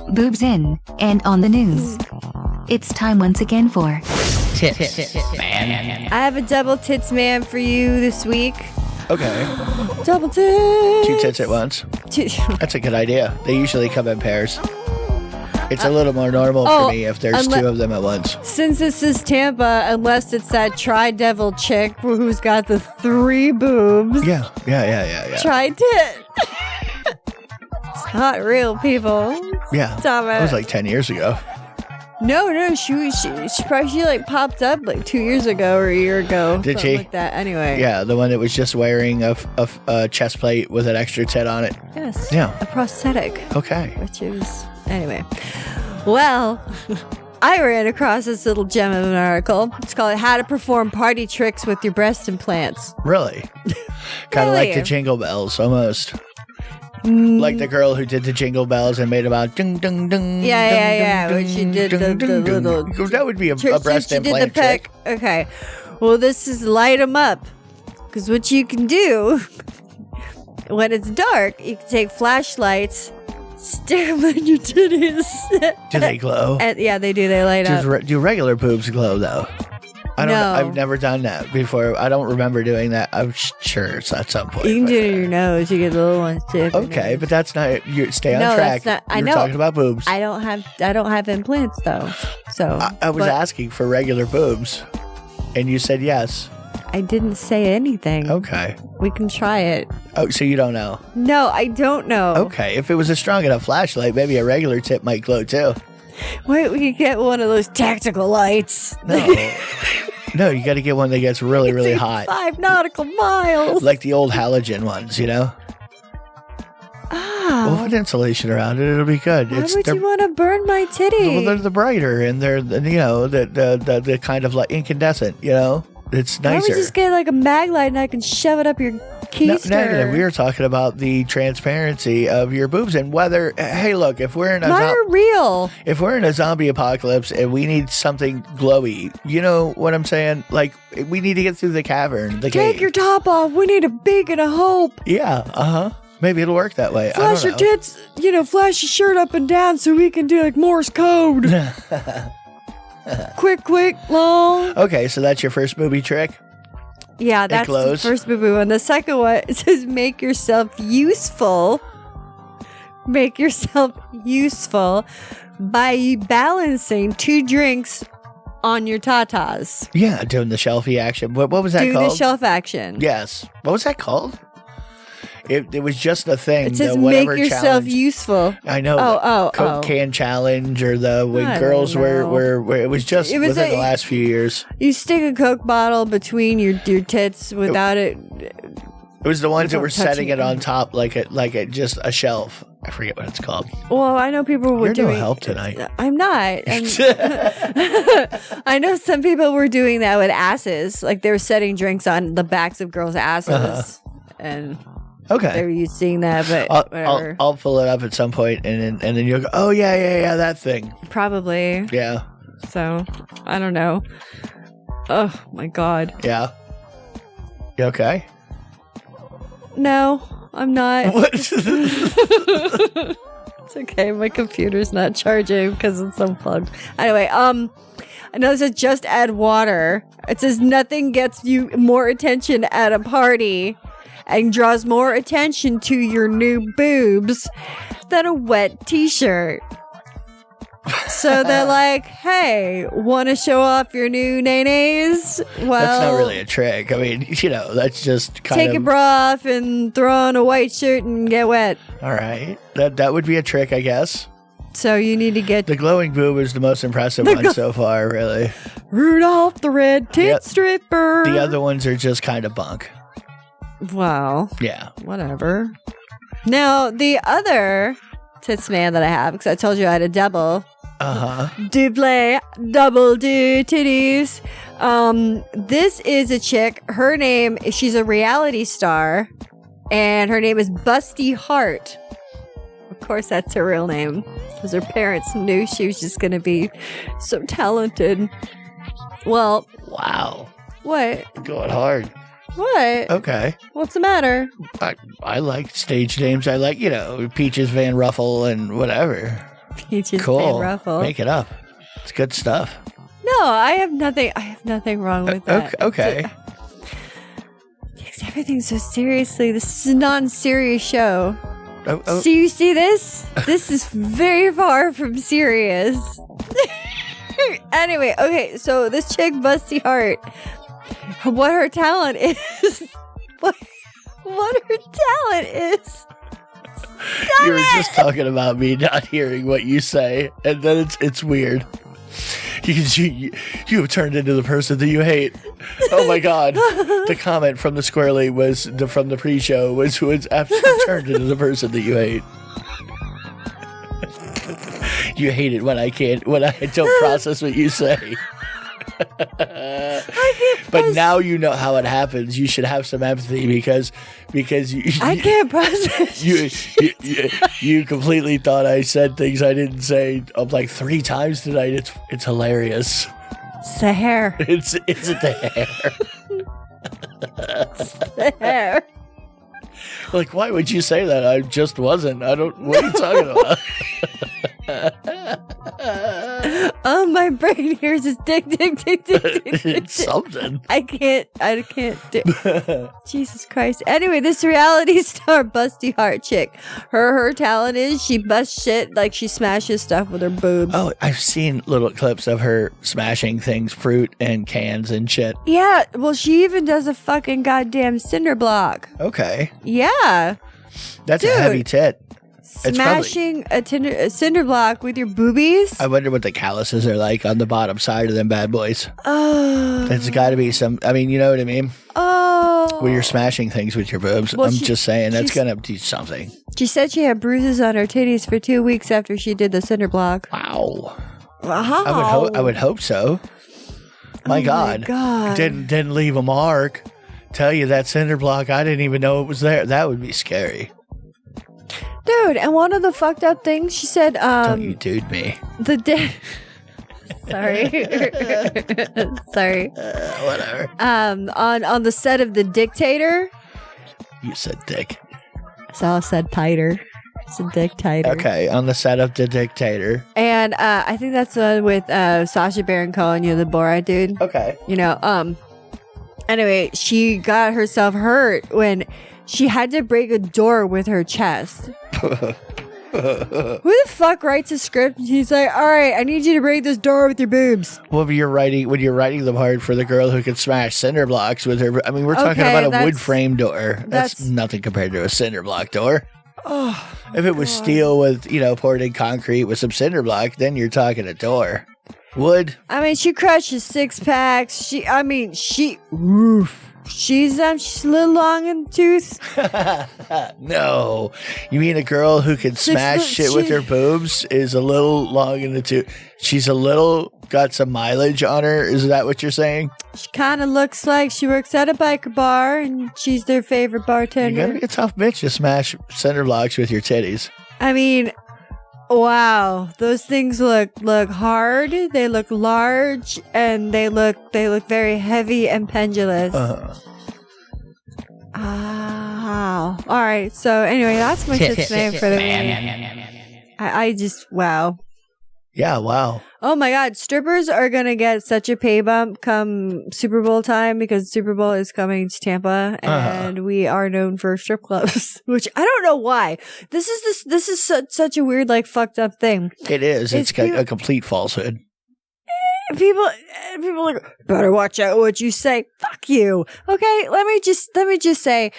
Boobs in and on the news. It's time once again for Tits Man. I have a double tits man for you this week. Okay. Double tits. 2 tits at once. That's a good idea. They usually come in pairs. It's a little more normal for me if there's two of them at once. Since this is Tampa, unless it's that tri-devil chick who's got the 3 boobs. Yeah. Tri-tit. It's not real, people. Yeah. Stop it. That was like 10 years ago. No, she probably like popped up like 2 years ago or a year ago. Did she? Like that. Anyway. Yeah, the one that was just wearing a chest plate with an extra tit on it. Yes. Yeah. A prosthetic. Okay. Which is anyway. Well, I ran across this little gem of an article. It's called "How to Perform Party Tricks with Your Breast Implants." Really? Kind of like the Jingle Bells, almost. Like the girl who did the Jingle Bells and made about ding ding ding. Yeah. When she did the little. That would be a breast implant trick. Okay. Well, this is light them up. Because what you can do when it's dark, you can take flashlights, stick them on your titties. Do they glow? Yeah, they do. They light up. Do regular boobs glow though? I don't know. I've never done that before. I don't remember doing that. I'm sure it's at some point. You can do it in your nose. You get the little ones too. Okay, but that's not. You stay on track. That's not, I You're know. talking about boobs. I don't have implants though. So I was asking for regular boobs, and you said yes. I didn't say anything. Okay. We can try it. Oh, so you don't know? No, I don't know. Okay, if it was a strong enough flashlight, maybe a regular tip might glow too. Wait, we could get one of those tactical lights. No, you got to get one that gets really, really hot. 5 nautical miles. Like the old halogen ones, you know? Ah. We'll put insulation around it. It'll be good. Why would you want to burn my titty? Well, they're the brighter, and they're, the kind of like incandescent, you know? It's nicer. Why don't we just get like a mag light and I can shove it up your keister? Negative. We were talking about the transparency of your boobs and whether, hey, look, if we're in a Mine are real. If we're in a zombie apocalypse and we need something glowy, you know what I'm saying? Like, we need to get through the cavern, the Take cave. your top off. We need a beacon of hope. Yeah, Maybe it'll work that way. Flash your tits, flash your shirt up and down so we can do like Morse code. Quick, long. Okay, so that's your first booby trick? Yeah, that's the first booby one. The second one, it says make yourself useful. Make yourself useful by balancing 2 drinks on your tatas. Yeah, doing the shelfie action. What was that called? Do the shelf action. Yes. What was that called? It was just a thing. It says make yourself challenge. Useful. I know. Coke can challenge or when girls were it was just within the last few years. You stick a Coke bottle between your tits without it. It was the ones that were setting it on top like just a shelf. I forget what it's called. Well, I know people were doing. You're no help tonight. I'm not. I know some people were doing that with asses. Like they were setting drinks on the backs of girls' asses, and. Okay. They were used to seeing that, but whatever. I'll pull it up at some point, and then you'll go, oh, yeah, that thing. Probably. Yeah. So, I don't know. Oh, my God. Yeah. You okay? No, I'm not. What? It's okay. My computer's not charging because it's unplugged. Anyway, I know it says just add water. It says nothing gets you more attention at a party and draws more attention to your new boobs than a wet t-shirt. So they're like, hey, want to show off your new nays? Well, that's not really a trick. I mean, that's just kind of... Take your bra off and throw on a white shirt and get wet. All right. That would be a trick, I guess. So you need to get... The glowing boob is the most impressive one so far, really. Rudolph the Red Tit Stripper. The other ones are just kind of bunk. Wow. Yeah. Whatever. Now, the other Tits Man that I have, because I told you I had a double. Double do titties. This is a chick. Her name, she's a reality star, and her name is Busty Heart. Of course, that's her real name, because her parents knew she was just going to be so talented. Well. Wow. What? Going hard. What? Okay. What's the matter? I like stage names. I like, Peaches Van Ruffle and whatever. Peaches Van Ruffle. Make it up. It's good stuff. No, I have nothing wrong with that. Okay. Takes everything so seriously. This is a non-serious show. Oh. So you see this? This is very far from serious. Anyway, okay, so this chick, Busty Heart, what her talent is, what her talent is. You were just talking about me not hearing what you say, and then it's weird. You have turned into the person that you hate. Oh my God! The comment from the squirrely from the pre-show was absolutely turned into the person that you hate. You hate it when I don't process what you say. But now you know how it happens. You should have some empathy because I can't process. You completely thought I said things I didn't say like 3 times tonight. It's hilarious. It's the hair. It's the hair. It's the hair. Like, why would you say that? I just wasn't. I don't. What are you talking about? Oh, my brain hears this dick. It's something. I can't do. Jesus Christ. Anyway, this reality star Busty Heart chick. Her talent is she busts shit, like she smashes stuff with her boobs. Oh, I've seen little clips of her smashing things, fruit and cans and shit. Yeah, well, she even does a fucking goddamn cinder block. Okay. Yeah. That's a heavy tit. Smashing a cinder block with your boobies? I wonder what the calluses are like on the bottom side of them bad boys. Oh. There's got to be some, I mean, you know what I mean? Oh. Where you're smashing things with your boobs. Well, I'm just saying, that's going to do something. She said she had bruises on her titties for 2 weeks after she did the cinder block. Wow. Wow. I would hope so. My God. Didn't leave a mark. Tell you that cinder block, I didn't even know it was there. That would be scary. Dude, and one of the fucked up things she said, don't you dude me. Sorry. Sorry. Whatever. On the set of The Dictator. You said dick. So I said tighter. It's a dictator. Okay, on the set of The Dictator. And I think that's the one with Sacha Baron Cohen, the Borat dude. Okay. Anyway, she got herself hurt when she had to break a door with her chest. Who the fuck writes a script? He's like, all right, I need you to break this door with your boobs. Well, when you're writing the part for the girl who can smash cinder blocks with her, I mean, we're talking about a wood frame door. That's nothing compared to a cinder block door. Oh, if it was steel with, poured in concrete with some cinder block, then you're talking a door. Wood. I mean, she crushes 6-packs. She's a little long in the tooth. No. You mean a girl who can smash shit with her boobs is a little long in the tooth? She's got some mileage on her? Is that what you're saying? She kind of looks like she works at a biker bar and she's their favorite bartender. You gotta be a tough bitch to smash cinder blocks with your titties. I mean, wow. Those things look hard. They look large and they look very heavy and pendulous. Wow. All right. So anyway, that's my tits name for the week. I just, wow. Yeah, wow. Oh my God. Strippers are going to get such a pay bump come Super Bowl time because Super Bowl is coming to Tampa and we are known for strip clubs, which I don't know why. This is such a weird, fucked up thing. It is. It's a complete falsehood. People are like, better watch out what you say. Fuck you. Okay. Let me just say,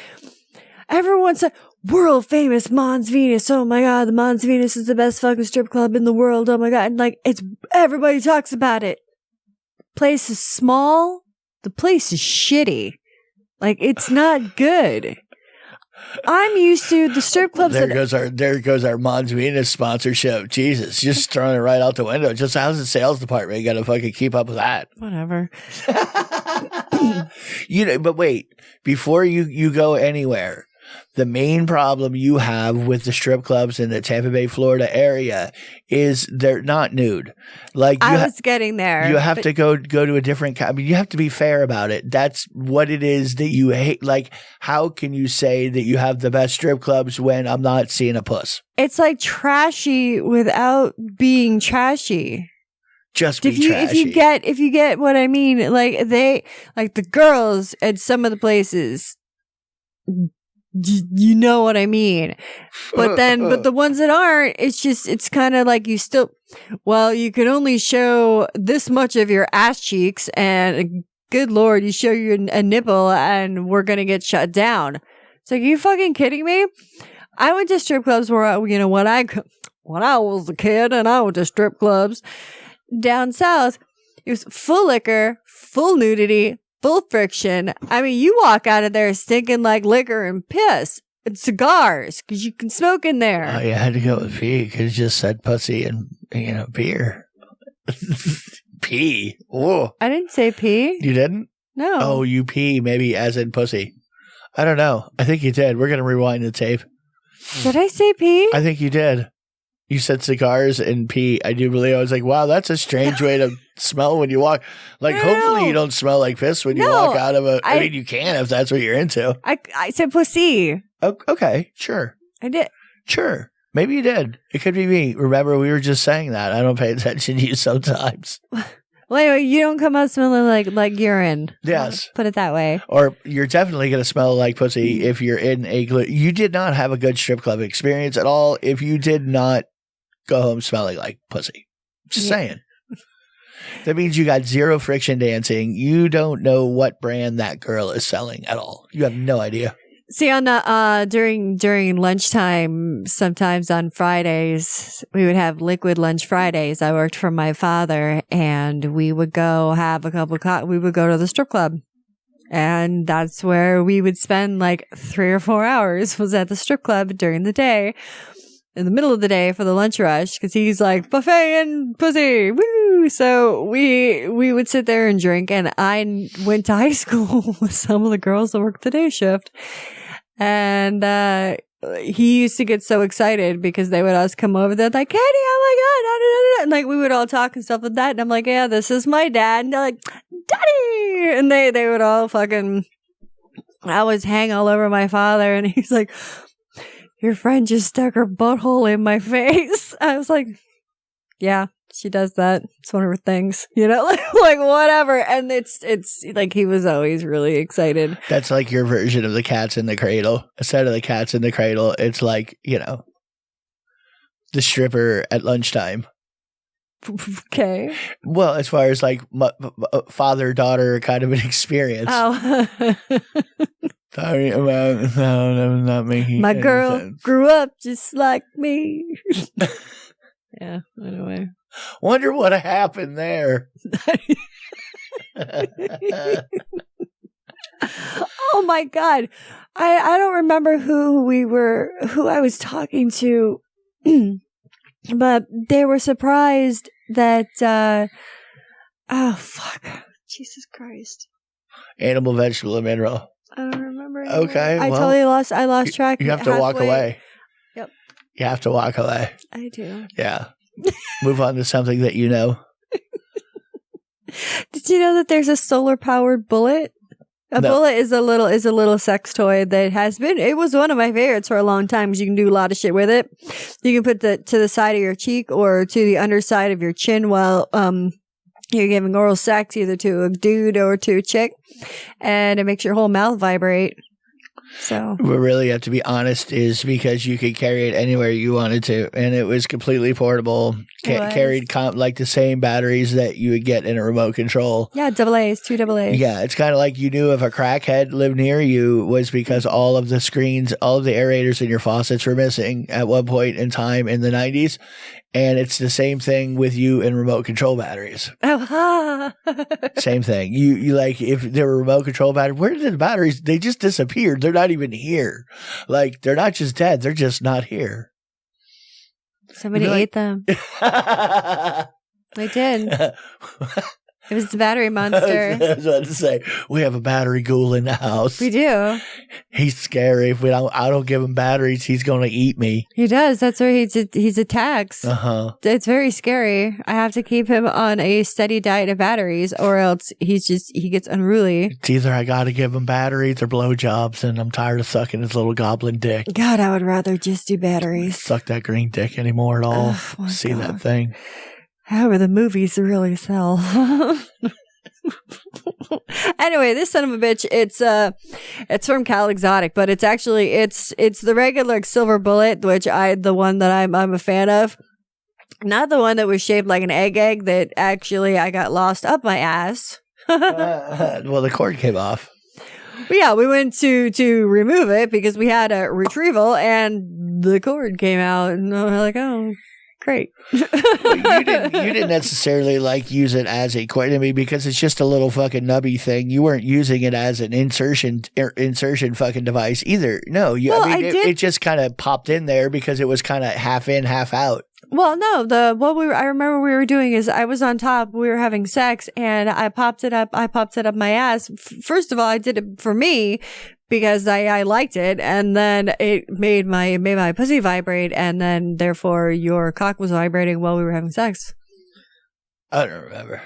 everyone's like, world famous Mons Venus. Oh my God, the Mons Venus is the best fucking strip club in the world. Oh my God. And everybody talks about it. Place is small. The place is shitty. It's not good. I'm used to the strip clubs. There goes our Mons Venus sponsorship. Jesus, just throwing it right out the window. Just how's the sales department got to fucking keep up with that? Whatever. But wait, before you go anywhere, the main problem you have with the strip clubs in the Tampa Bay, Florida area is they're not nude. I was getting there. You have to go to a different. I mean, you have to be fair about it. That's what it is that you hate. How can you say that you have the best strip clubs when I'm not seeing a puss? It's trashy without being trashy. Just be trashy. If you get what I mean, the girls at some of the places you know what I mean. But the ones that aren't, it's kind of like you can only show this much of your ass cheeks, and good Lord, you show a nipple and we're going to get shut down. It's like, are you fucking kidding me? I went to strip clubs where, when I was a kid and I went to strip clubs down south, it was full liquor, full nudity, full friction. I mean, you walk out of there stinking like liquor and piss and cigars because you can smoke in there. Oh, you had to go with pee because you just said pussy and, beer. Pee. Whoa. I didn't say pee. You didn't? No. Oh, you pee, maybe as in pussy. I don't know. I think you did. We're going to rewind the tape. Did I say pee? I think you did. You said cigars and pee. I do believe. I was like, wow, that's a strange way to smell when you walk. Like, hopefully you don't smell like piss when you walk out of a... I mean, you can if that's what you're into. I said pussy. Oh, okay, sure. I did. Sure. Maybe you did. It could be me. Remember, we were just saying that. I don't pay attention to you sometimes. Well, anyway, you don't come out smelling like urine. Yes. Put it that way. Or you're definitely going to smell like pussy if you're in you did not have a good strip club experience at all if you did not go home smelling like pussy. Just saying. That means you got zero friction dancing. You don't know what brand that girl is selling at all. You have no idea. See, on the during lunchtime, sometimes on Fridays, we would have liquid lunch Fridays. I worked for my father, and we would go have a couple of we would go to the strip club, and that's where we would spend like 3 or 4 hours. Was at the strip club during the day, in the middle of the day for the lunch rush, because he's like buffet and pussy, woo! So we would sit there and drink, and I went to high school with some of the girls that worked the day shift. And he used to get so excited because they would always come over. They're like, Katie, oh my God. And like we would all talk and stuff like that. And I'm like, yeah, this is my dad. And they're like, Daddy. And they would all fucking always hang all over my father. And he's like, your friend just stuck her butthole in my face. I was like, yeah. She does that. It's one of her things, like whatever. And it's like he was always really excited. That's like your version of the cats in the cradle. Instead of the cats in the cradle, it's like, the stripper at lunchtime. Okay. Well, as far as like father-daughter kind of an experience. Oh. Sorry about not making my any girl sense. grew up just like me. Yeah, anyway. Wonder what happened there. Oh my God. I don't remember who I was talking to, but they were surprised that, oh fuck. Jesus Christ. Animal, vegetable, and mineral. I don't remember anymore. Okay. I totally lost track. You have to walk away. Yep. You have to walk away. I do. Yeah. Move on to something that you know. Did you know that there's a solar powered bullet? A bullet is a little sex toy that it was one of my favorites for a long time because you can do a lot of shit with it. You can put to the side of your cheek or to the underside of your chin while you're giving oral sex either to a dude or to a chick, and it makes your whole mouth vibrate. So we really have to be honest is because you could carry it anywhere you wanted to, and it was completely portable. Carried like the same batteries that you would get in a remote control. Yeah, AA's, 2 AA's. Yeah, it's kind of like you knew if a crackhead lived near you was because all of the screens, all of the aerators in your faucets were missing at one point in time in the 90s. And it's the same thing with you and remote control batteries. Oh, same thing. You like if there were remote control batteries, where did the batteries? They just disappeared. They're not even here. Like they're not just dead. They're just not here. Somebody ate them. They did. It was the battery monster. I was about to say, we have a battery ghoul in the house. We do. He's scary. If I don't give him batteries, he's going to eat me. He does. That's where he attacks. Uh-huh. It's very scary. I have to keep him on a steady diet of batteries or else he gets unruly. It's either I got to give him batteries or blowjobs, and I'm tired of sucking his little goblin dick. God, I would rather just do batteries. Suck that green dick anymore at all. Oh, see God. That thing. However, the movies really sell. Anyway, this son of a bitch, it's from 𝓚𝓚𝓽𝓲𝓵, but it's actually it's the regular silver bullet, which the one that I'm a fan of. Not the one that was shaped like an egg that actually I got lost up my ass. Well, the cord came off. But yeah, we went to remove it because we had a retrieval and the cord came out, and I was like, oh, great. Well, you didn't necessarily like use it as a cord. I mean, because it's just a little fucking nubby thing. You weren't using it as an insertion fucking device either. No, it just kind of popped in there because it was kind of half in, half out. Well, no, I remember we were doing is I was on top, we were having sex, and I popped it up my ass. First of all, I did it for me because I liked it, and then it made my pussy vibrate, and then therefore your cock was vibrating while we were having sex. I don't remember.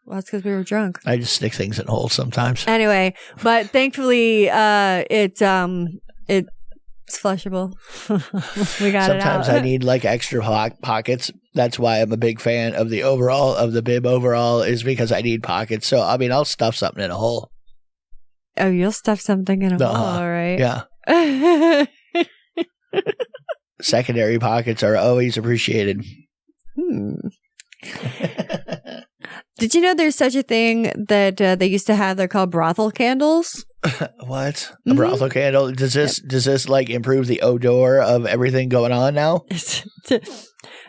Well, that's because we were drunk. I just stick things in holes sometimes. Anyway, but thankfully, it's flushable. We got Sometimes it out. I need like extra pockets. That's why I'm a big fan of the bib overall, is because I need pockets. So, I mean, I'll stuff something in a hole. Oh, you'll stuff something in a hole, all right. Yeah. Secondary pockets are always appreciated. Did you know there's such a thing that they used to have? They're called brothel candles. What? A brothel candle? Does this like improve the odor of everything going on now?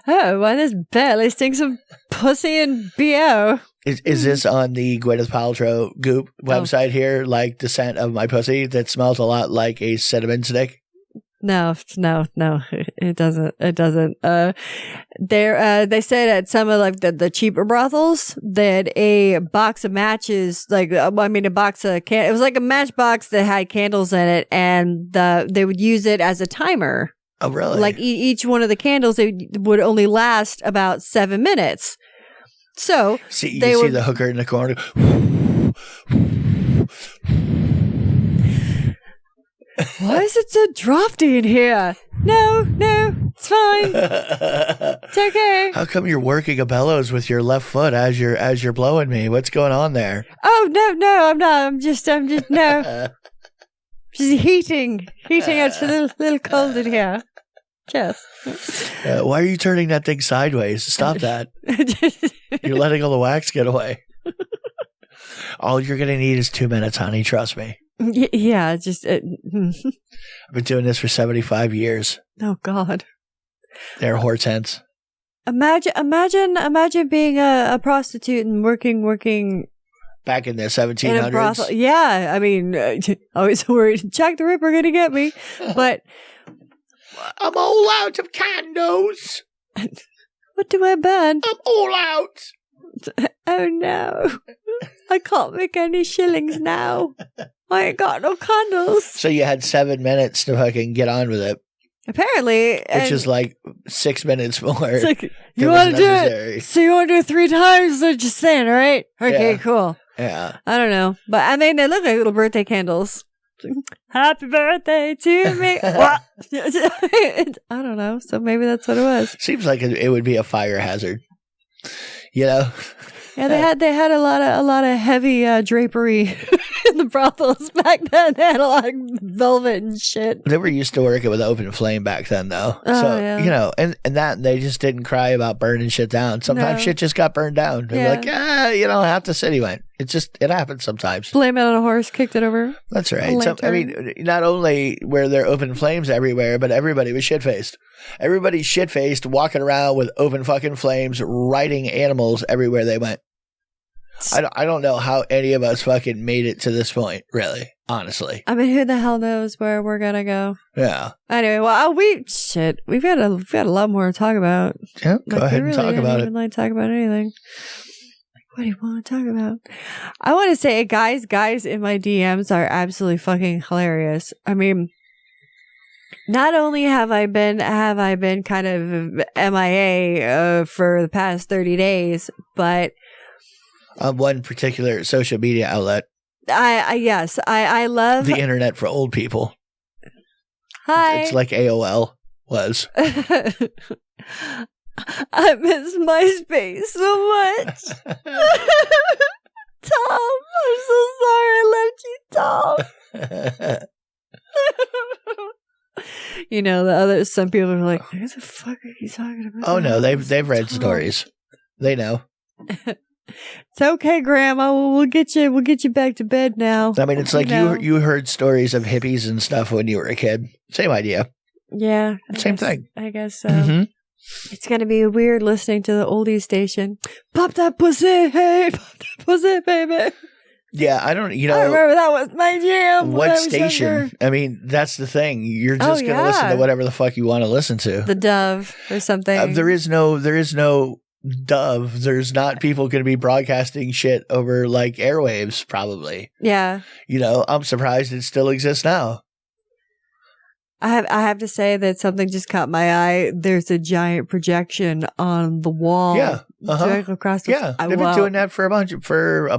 Oh, why this barely stinks of pussy and BO. Is this on the Gwyneth Paltrow Goop website here? Like the scent of my pussy that smells a lot like a cinnamon stick? No, it doesn't. It doesn't. They said at some of like the cheaper brothels that a box of matches, it was like a matchbox that had candles in it, and they would use it as a timer. Oh, really? Like each one of the candles, they would only last about 7 minutes. So you can see the hooker in the corner. Why is it so drafty in here? No, it's fine. It's okay. How come you're working a bellows with your left foot as you're blowing me? What's going on there? Oh no, I'm not. I'm just no. Just heating. It's a little cold in here. Yes. Why are you turning that thing sideways? Stop that. You're letting all the wax get away. All you're gonna need is 2 minutes, honey. Trust me. Yeah, just. I've been doing this for 75 years. Oh God. They're hortense. Imagine being a prostitute and working. Back in the 1700s. In a brothel. Yeah, I mean, I was worried Jack the Ripper gonna get me, but I'm all out of candles. What do I burn? I'm all out. Oh no, I can't make any shillings now. I ain't got no candles. So you had 7 minutes to fucking get on with it. Apparently. Which is like 6 minutes more. It's like, you want to do it? So you want to do it 3 times? They're just saying, all right? Okay, yeah. Cool. Yeah. I don't know. But I mean, they look like little birthday candles. Happy birthday to me. What? I don't know. So maybe that's what it was. Seems like it would be a fire hazard. You know? Yeah, they had a lot of heavy drapery in the brothels back then. They had a lot of velvet and shit. They were used to working with open flame back then, though. Oh, so yeah. you know, and that they just didn't cry about burning shit down. Sometimes shit just got burned down. They're like, half the city went. It happens sometimes. Blame it on a horse, kicked it over. That's right. So, I mean, not only were there open flames everywhere, but everybody was shit faced. Everybody's shit faced, walking around with open fucking flames, riding animals everywhere they went. I don't know how any of us fucking made it to this point, really, honestly. I mean, who the hell knows where we're gonna go? Yeah. Anyway, well, we've got a lot more to talk about. Yeah, go ahead and talk about it. Like talk about anything. What do you want to talk about? I want to say, guys in my DMs are absolutely fucking hilarious. I mean, not only have I been kind of MIA for the past 30 days, but on one particular social media outlet. I love the internet for old people. Hi. It's like AOL was. I miss MySpace so much. Tom, I'm so You know, the other some people are like, "What the fuck are you talking about?" Oh no, they've read stories. They know. It's okay, Grandma. We'll get you back to bed now. I mean, it's like you heard stories of hippies and stuff when you were a kid. Same idea. Yeah, Same thing. I guess so. Mm-hmm. It's gonna be weird listening to the oldies station. Pop that pussy, hey, pop that pussy, baby. Yeah, I don't. You know, I remember that was my jam. when I what was station? younger. I mean, that's the thing. You're just gonna listen yeah. to whatever the fuck you want to listen to. The Dove or something. There is no Dove. There's not people going to be broadcasting shit over like airwaves. Probably. Yeah. You know, I'm surprised it still exists now. I have to say that something just caught my eye. There's a giant projection on the wall. Yeah. Directly across the Yeah, they've been doing that for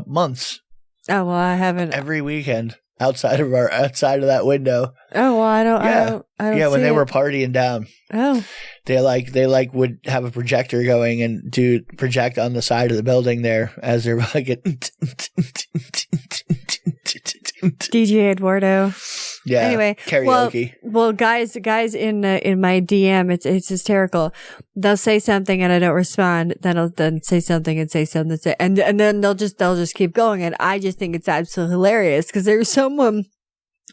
months. Oh well, I haven't. Every weekend outside of that window. Oh well, I don't. Yeah, when see they it. were partying down. Oh. They would have a projector going and project on the side of the building there as they're fucking DJ Eduardo. Yeah. Anyway, karaoke. Well, guys in my DM, it's hysterical. They'll say something and I don't respond. Then I'll say something and say something, and then they'll just keep going. And I just think it's absolutely hilarious because there's someone.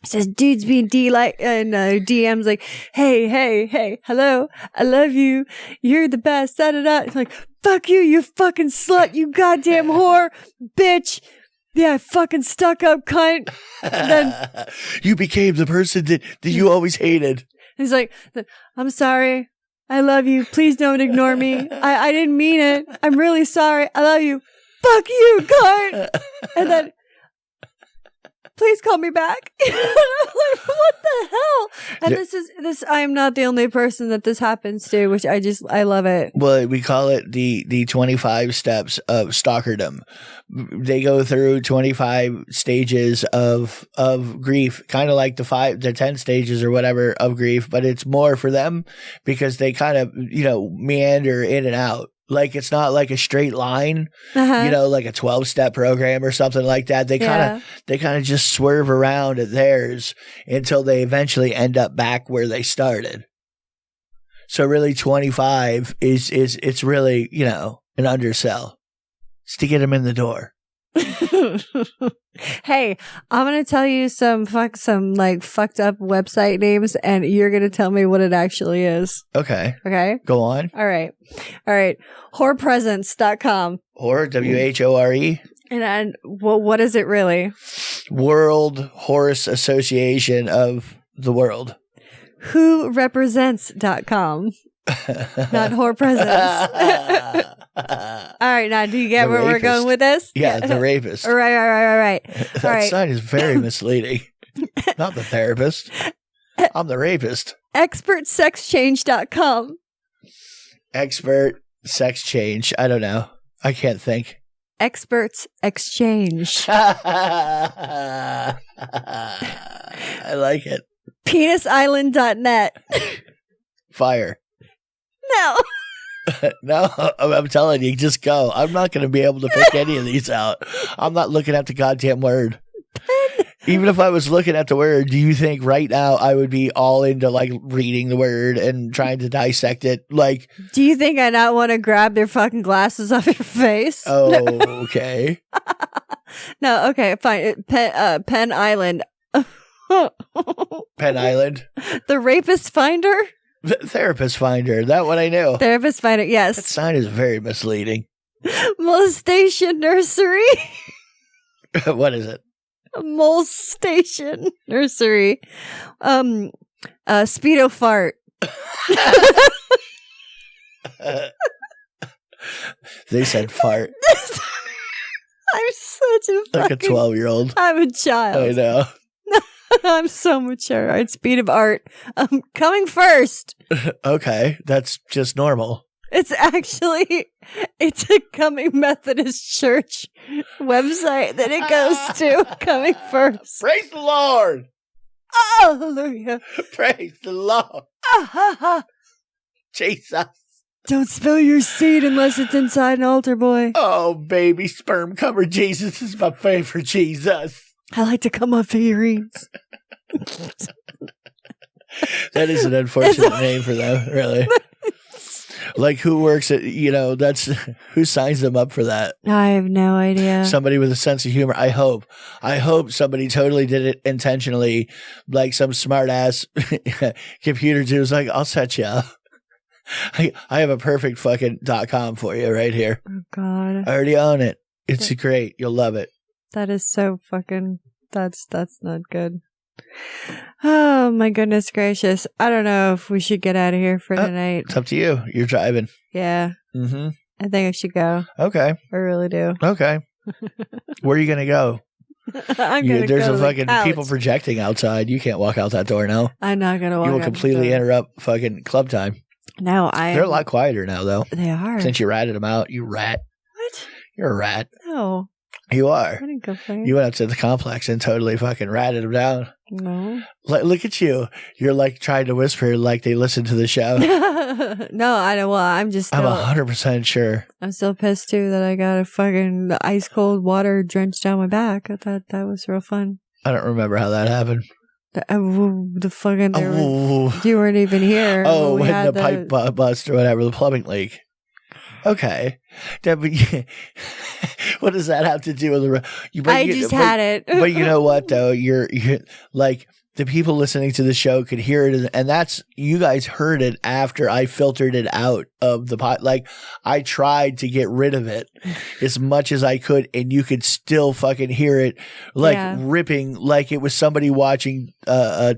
Says dudes being DMs like, hey, hello, I love you, you're the best, da da da. It's like, fuck you, you fucking slut, you goddamn whore, bitch. Yeah, fucking stuck up cunt. Then you became the person that you always hated. He's like, I'm sorry, I love you, please don't ignore me. I didn't mean it. I'm really sorry. I love you. Fuck you, cunt. And then, please call me back. I'm like, what the hell? And this I am not the only person that this happens to, which I love it. Well, we call it the 25 steps of stalkerdom. They go through 25 stages of grief, kind of like the 10 stages or whatever of grief, but it's more for them because they kind of, meander in and out. Like it's not like a straight line, like a 12-step program or something like that. They kind of just swerve around at theirs until they eventually end up back where they started. So really 25 it's really, an undersell. It's to get them in the door. Hey, I'm going to tell you some fucked up website names and you're going to tell me what it actually is. Okay. Go on. All right. Whorepresence.com. Whore, WHORE. And what is it really? World Horse Association of the World. WhoRepresents.com. Not whore presence. All right, now do you get where we're going with this? Yeah, the rapist. All right. That sign is very misleading. Not the therapist. I'm the rapist. ExpertSexChange.com. Expert sex change. I don't know. I can't think. Experts Exchange. I like it. PenisIsland.net. Fire. No. No, I'm telling you, just go. I'm not going to be able to pick any of these out. I'm not looking at the goddamn word. Even if I was looking at the word, do you think right now I would be all into like reading the word and trying to dissect it? Like, do you think I not want to grab their fucking glasses off your face? Oh, okay. No, okay, fine. Penn Island. Penn Island. The Rapist Finder. Therapist Finder. That one I know. Therapist Finder. Yes. That sign is very misleading. Molestation Nursery. What is it? Molestation Nursery. Speedo Fart. They said fart. I'm such a like a 12-year-old. I'm a child. I know. I'm so mature. All right, Speed of Art. Coming first. Okay, that's just normal. It's a Coming Methodist Church website that it goes to. Coming first. Praise the Lord. Hallelujah. Praise the Lord. Jesus. Don't spill your seed unless it's inside an altar, boy. Oh, baby sperm cover Jesus is my favorite Jesus. I like to come on figurines. That is an unfortunate name for them, really. Like who works at, that's who signs them up for that? I have no idea. Somebody with a sense of humor. I hope somebody totally did it intentionally. Like some smart ass computer dude was like, I'll set you up. I have a perfect fucking .com for you right here. Oh God. I already own it. It's great. You'll love it. That is so fucking, that's not good. Oh my goodness gracious. I don't know if we should get out of here for tonight. It's up to you. You're driving. Yeah. Mm-hmm. I think I should go. Okay. I really do. Okay. Where are you going to go? There's a fucking people projecting outside. You can't walk out that door now. I'm not going to walk out. You will completely interrupt fucking club time. No, They're a lot quieter now, though. They are. Since you ratted them out, you rat. What? You're a rat. No. You are. I didn't go for it. You went up to the complex and totally fucking ratted them down. No. Look at you. You're like trying to whisper like they listen to the show. No, I don't. Well, I'm 100% sure. I'm still pissed too that I got a fucking ice cold water drenched down my back. I thought that was real fun. I don't remember how that happened. The fucking you weren't even here. Oh, when the pipe bust or whatever, the plumbing leak. Okay. What does that have to do with the... I just had it. But you know what, though? You're like... The people listening to the show could hear it, and that's, you guys heard it after I filtered it out of the pot. Like, I tried to get rid of it as much as I could, and you could still fucking hear it, like ripping, like it was somebody watching a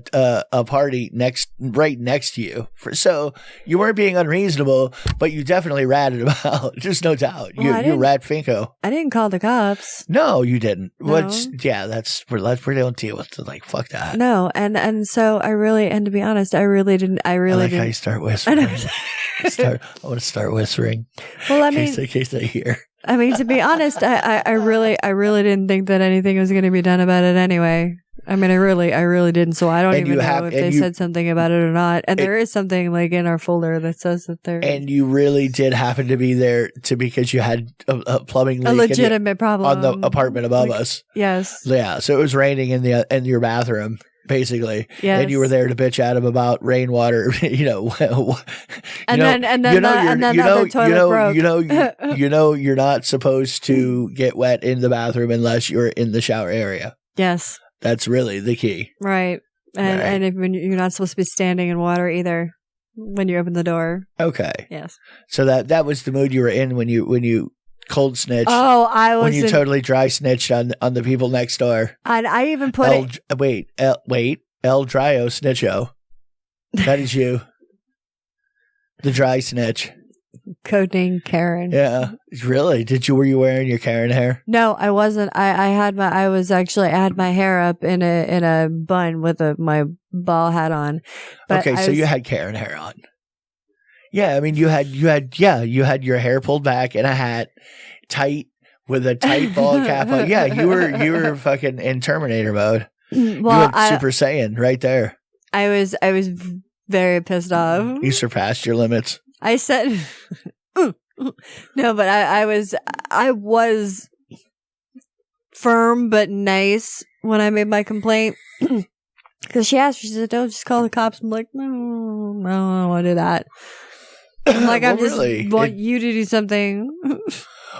party right next to you. So you weren't being unreasonable, but you definitely ratted them out. There's no doubt. Well, you rat Finko. I didn't call the cops. No, you didn't. No. We don't deal with it. Like, fuck that. No. And so I really, and to be honest, I really didn't. I like how you start whispering. I want to start whispering. Well, I mean, in case I hear. I mean, to be honest, I really didn't think that anything was going to be done about it anyway. I mean, I really didn't. So I don't even know if they said something about it or not. And there is something like in our folder that says that there. And you really did happen to be there because you had a plumbing leak, a legitimate problem on the apartment above us. Yes. Yeah. So it was raining in your bathroom. Basically, yes. And you were there to bitch at him about rainwater, and then the other toilet broke. You're not supposed to get wet in the bathroom unless you're in the shower area. Yes, that's really the key, right? And when you're not supposed to be standing in water either when you open the door. Okay. Yes. So that was the mood you were in when you cold snitch. Oh, I was when you totally dry snitched on the people next door. I even put 𝓚𝓲𝓷𝓴𝔂. That is you. The dry snitch. Codename Karen. Yeah. Really? Were you wearing your Karen hair? No, I wasn't. I had my hair up in a bun with my ball hat on. But so you had Karen hair on. Yeah, I mean you had your hair pulled back in a hat, tight with a tight ball cap on. Yeah, you were fucking in Terminator mode. Well, you went Super Saiyan right there. I was very pissed off. You surpassed your limits. I said no, but I was firm but nice when I made my complaint. Because she said, "Don't just call the cops." I'm like, no, I don't want to do that. I'm like, I just want you to do something.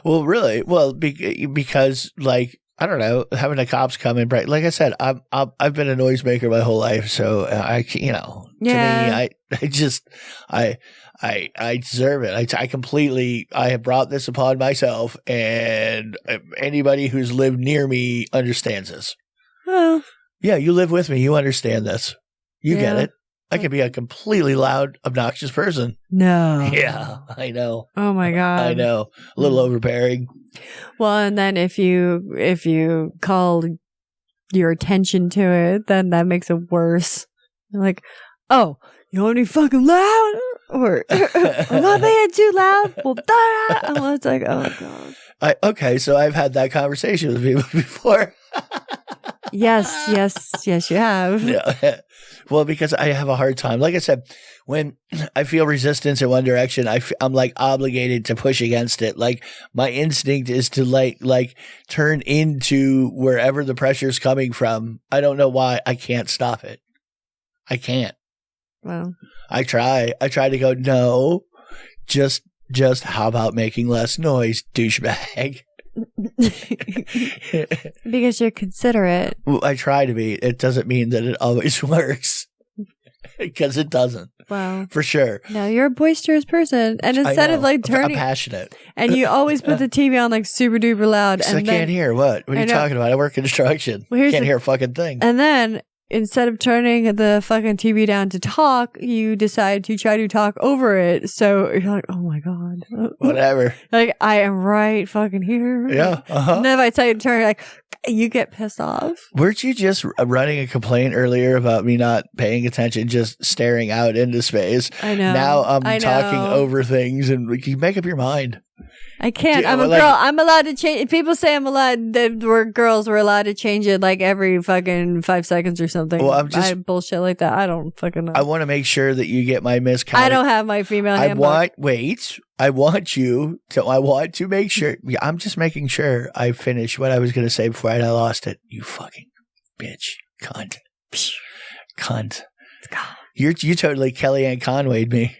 Well, really? Well, because like, I don't know, having the cops come in, like I said, I've been a noisemaker my whole life, so to me, I deserve it. I have brought this upon myself, and anybody who's lived near me understands this. Well, yeah, you live with me, you understand this, you get it. I could be a completely loud, obnoxious person. No. Yeah, I know. Oh my God. I know. A little overbearing. Well, and then if you call your attention to it, then that makes it worse. You're like, oh, you want me fucking loud? Or am I being too loud? Well, and it's like, oh God. Okay, so I've had that conversation with people before. Yes, you have. Yeah. Well, because I have a hard time. Like I said, when I feel resistance in one direction, I'm like obligated to push against it. Like my instinct is to like turn into wherever the pressure's coming from. I don't know why I can't stop it. I can't. Well, I try to go, no, just how about making less noise, douchebag? because you're considerate. Well, I try to be. It doesn't mean that it always works. Because it doesn't. Wow. For sure. No, you're a boisterous person. And instead of like turning. I'm passionate. And you always put the TV on like super duper loud. And I can't hear. What are you talking about? I work construction. Well, can't hear a fucking thing. And then instead of turning the fucking TV down to talk, you decide to try to talk over it. So you're like, oh my God. Whatever. Like, I am right fucking here. Yeah. And then if I tell you to turn, like, you get pissed off. Weren't you just running a complaint earlier about me not paying attention, just staring out into space? I know. Now I'm talking over things, and you make up your mind. I can't. I'm a girl. I'm allowed to change. People say I'm allowed. We're girls. We're allowed to change it like every fucking 5 seconons or something. Well, I'm just bullshit like that. I don't fucking know. I want to make sure that you get my miscount. I don't have my female handbook. I want to make sure. I'm just making sure I finish what I was going to say before I lost it. You fucking bitch, cunt. You totally Kellyanne Conway'd me.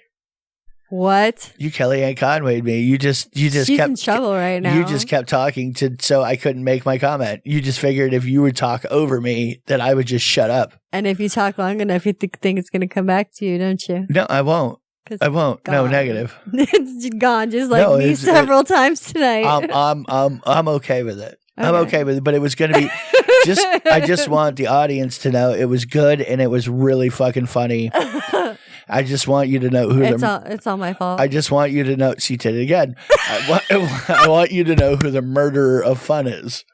What? You Kellyanne Conway'd me. You just She's kept in trouble right now. You just kept talking so I couldn't make my comment. You just figured if you would talk over me, that I would just shut up. And if you talk long enough, you think it's going to come back to you, don't you? No, I won't. I won't. Gone. No, negative. It's gone, just like me several times tonight. I'm okay with it. Okay. I'm okay with it, but it was going to be I just want the audience to know it was good and it was really fucking funny. I just want you to know who it's all my fault. I just want you to know. She did it again. I want you to know who the murderer of fun is.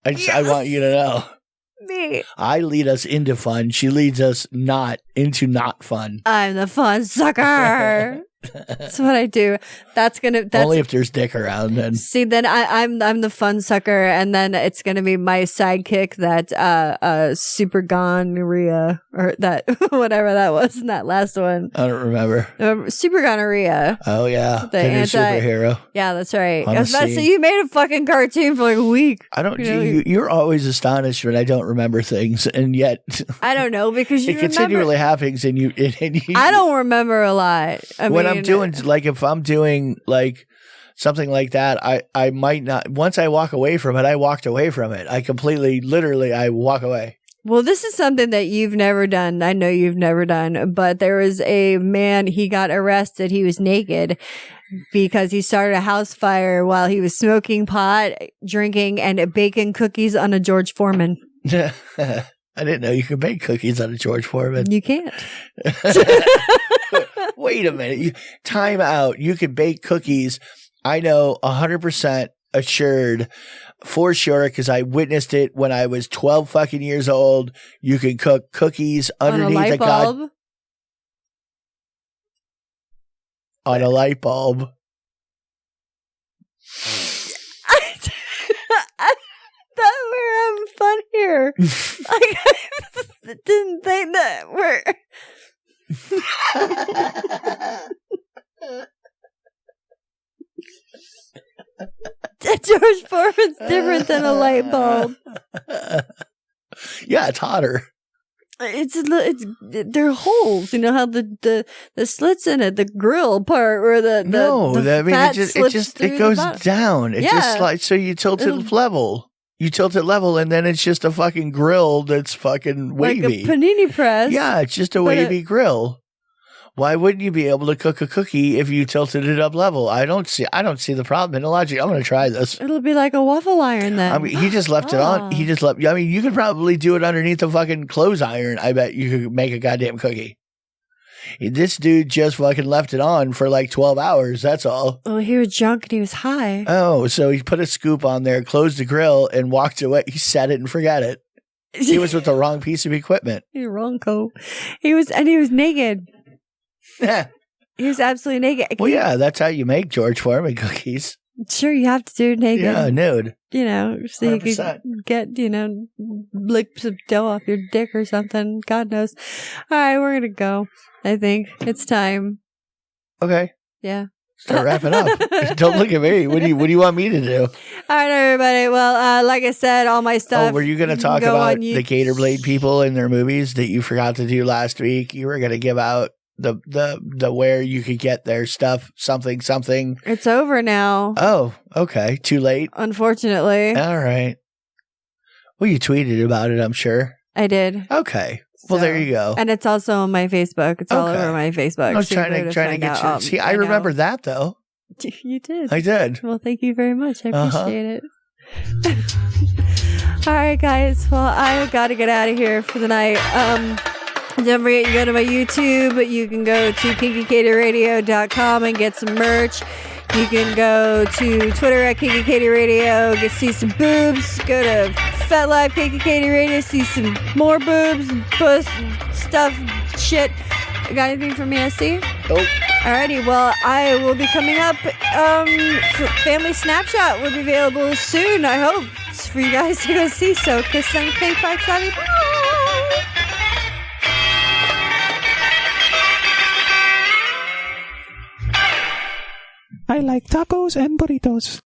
I want you to know. Me. I lead us into fun. She leads us not into not fun. I'm the fun sucker. That's what I do. That's only if there's dick around. Then see, then I'm the fun sucker, and then it's gonna be my sidekick that super gonorrhea or that whatever that was in that last one. I don't remember. Super gonorrhea. Oh yeah, the new superhero. Yeah, that's right. I was about to say you made a fucking cartoon for like a week. I don't. You're always astonished when I don't remember things, and yet I don't know because it continually happens, and you. I don't remember a lot. I'm doing if I'm doing like something like that, I might not. Once I walk away from it, I walked away from it. I completely, literally, I walk away. Well, this is something that you've never done. I know you've never done, but there was a man, he got arrested. He was naked because he started a house fire while he was smoking pot, drinking, and baking cookies on a George Forman. I didn't know you could bake cookies on a George Forman. You can't. Wait a minute. Time out. You can bake cookies. I know 100% assured for sure because I witnessed it when I was 12 fucking years old. You can cook cookies underneath a bulb. On a light bulb. I thought we were having fun here. I didn't think that we're... George Forman's different than a light bulb. Yeah, it's hotter. It's they're holes. You know how the slits in it, the grill part where the it goes down. It just slides. So you tilt it level. You tilt it level, and then it's just a fucking grill that's fucking wavy. Like a panini press. Yeah, it's just a wavy grill. Why wouldn't you be able to cook a cookie if you tilted it up level? I don't see the problem in the logic. I'm going to try this. It'll be like a waffle iron then. I mean, he just left it on. He just left. I mean, you could probably do it underneath the fucking clothes iron. I bet you could make a goddamn cookie. This dude just fucking left it on for like 12 hours. That's all. Oh, he was drunk and he was high. Oh, so he put a scoop on there, closed the grill, and walked away. He set it and forgot it. He was with the wrong piece of equipment. You're wrong, Co. He was naked. Yeah. He was absolutely naked. Well, yeah, that's how you make George Forman cookies. Sure, you have to do it naked. Yeah, nude. You know, so 100%. You could get, lick some dough off your dick or something. God knows. All right, we're going to go. I think it's time. Okay. Yeah. Start wrapping up. Don't look at me. What do you want me to do? All right, everybody. Well, like I said, all my stuff. Oh, were you going to talk about the Gator Blade people in their movies that you forgot to do last week? You were going to give out the where you could get their stuff, something. It's over now. Oh, okay. Too late? Unfortunately. All right. Well, you tweeted about it, I'm sure. I did. Okay. Well, there you go. And it's also on my Facebook. It's all over my Facebook. I was trying to get you. See, I remember that, though. You did. I did. Well, thank you very much. I appreciate it. All right, guys. Well, I got to get out of here for the night. Don't forget, you go to my YouTube. You can go to kinkycaterradio.com and get some merch. You can go to Twitter at KinkyKatyRadio, see some boobs. Go to Fat Live Kinky Radio, see some more boobs, puss, stuff, shit. You got anything for me, SC? Nope. Alrighty, well, I will be coming up. Family Snapshot will be available soon, I hope, for you guys to go see. So, kiss and cake, bye, bye. I like tacos and burritos.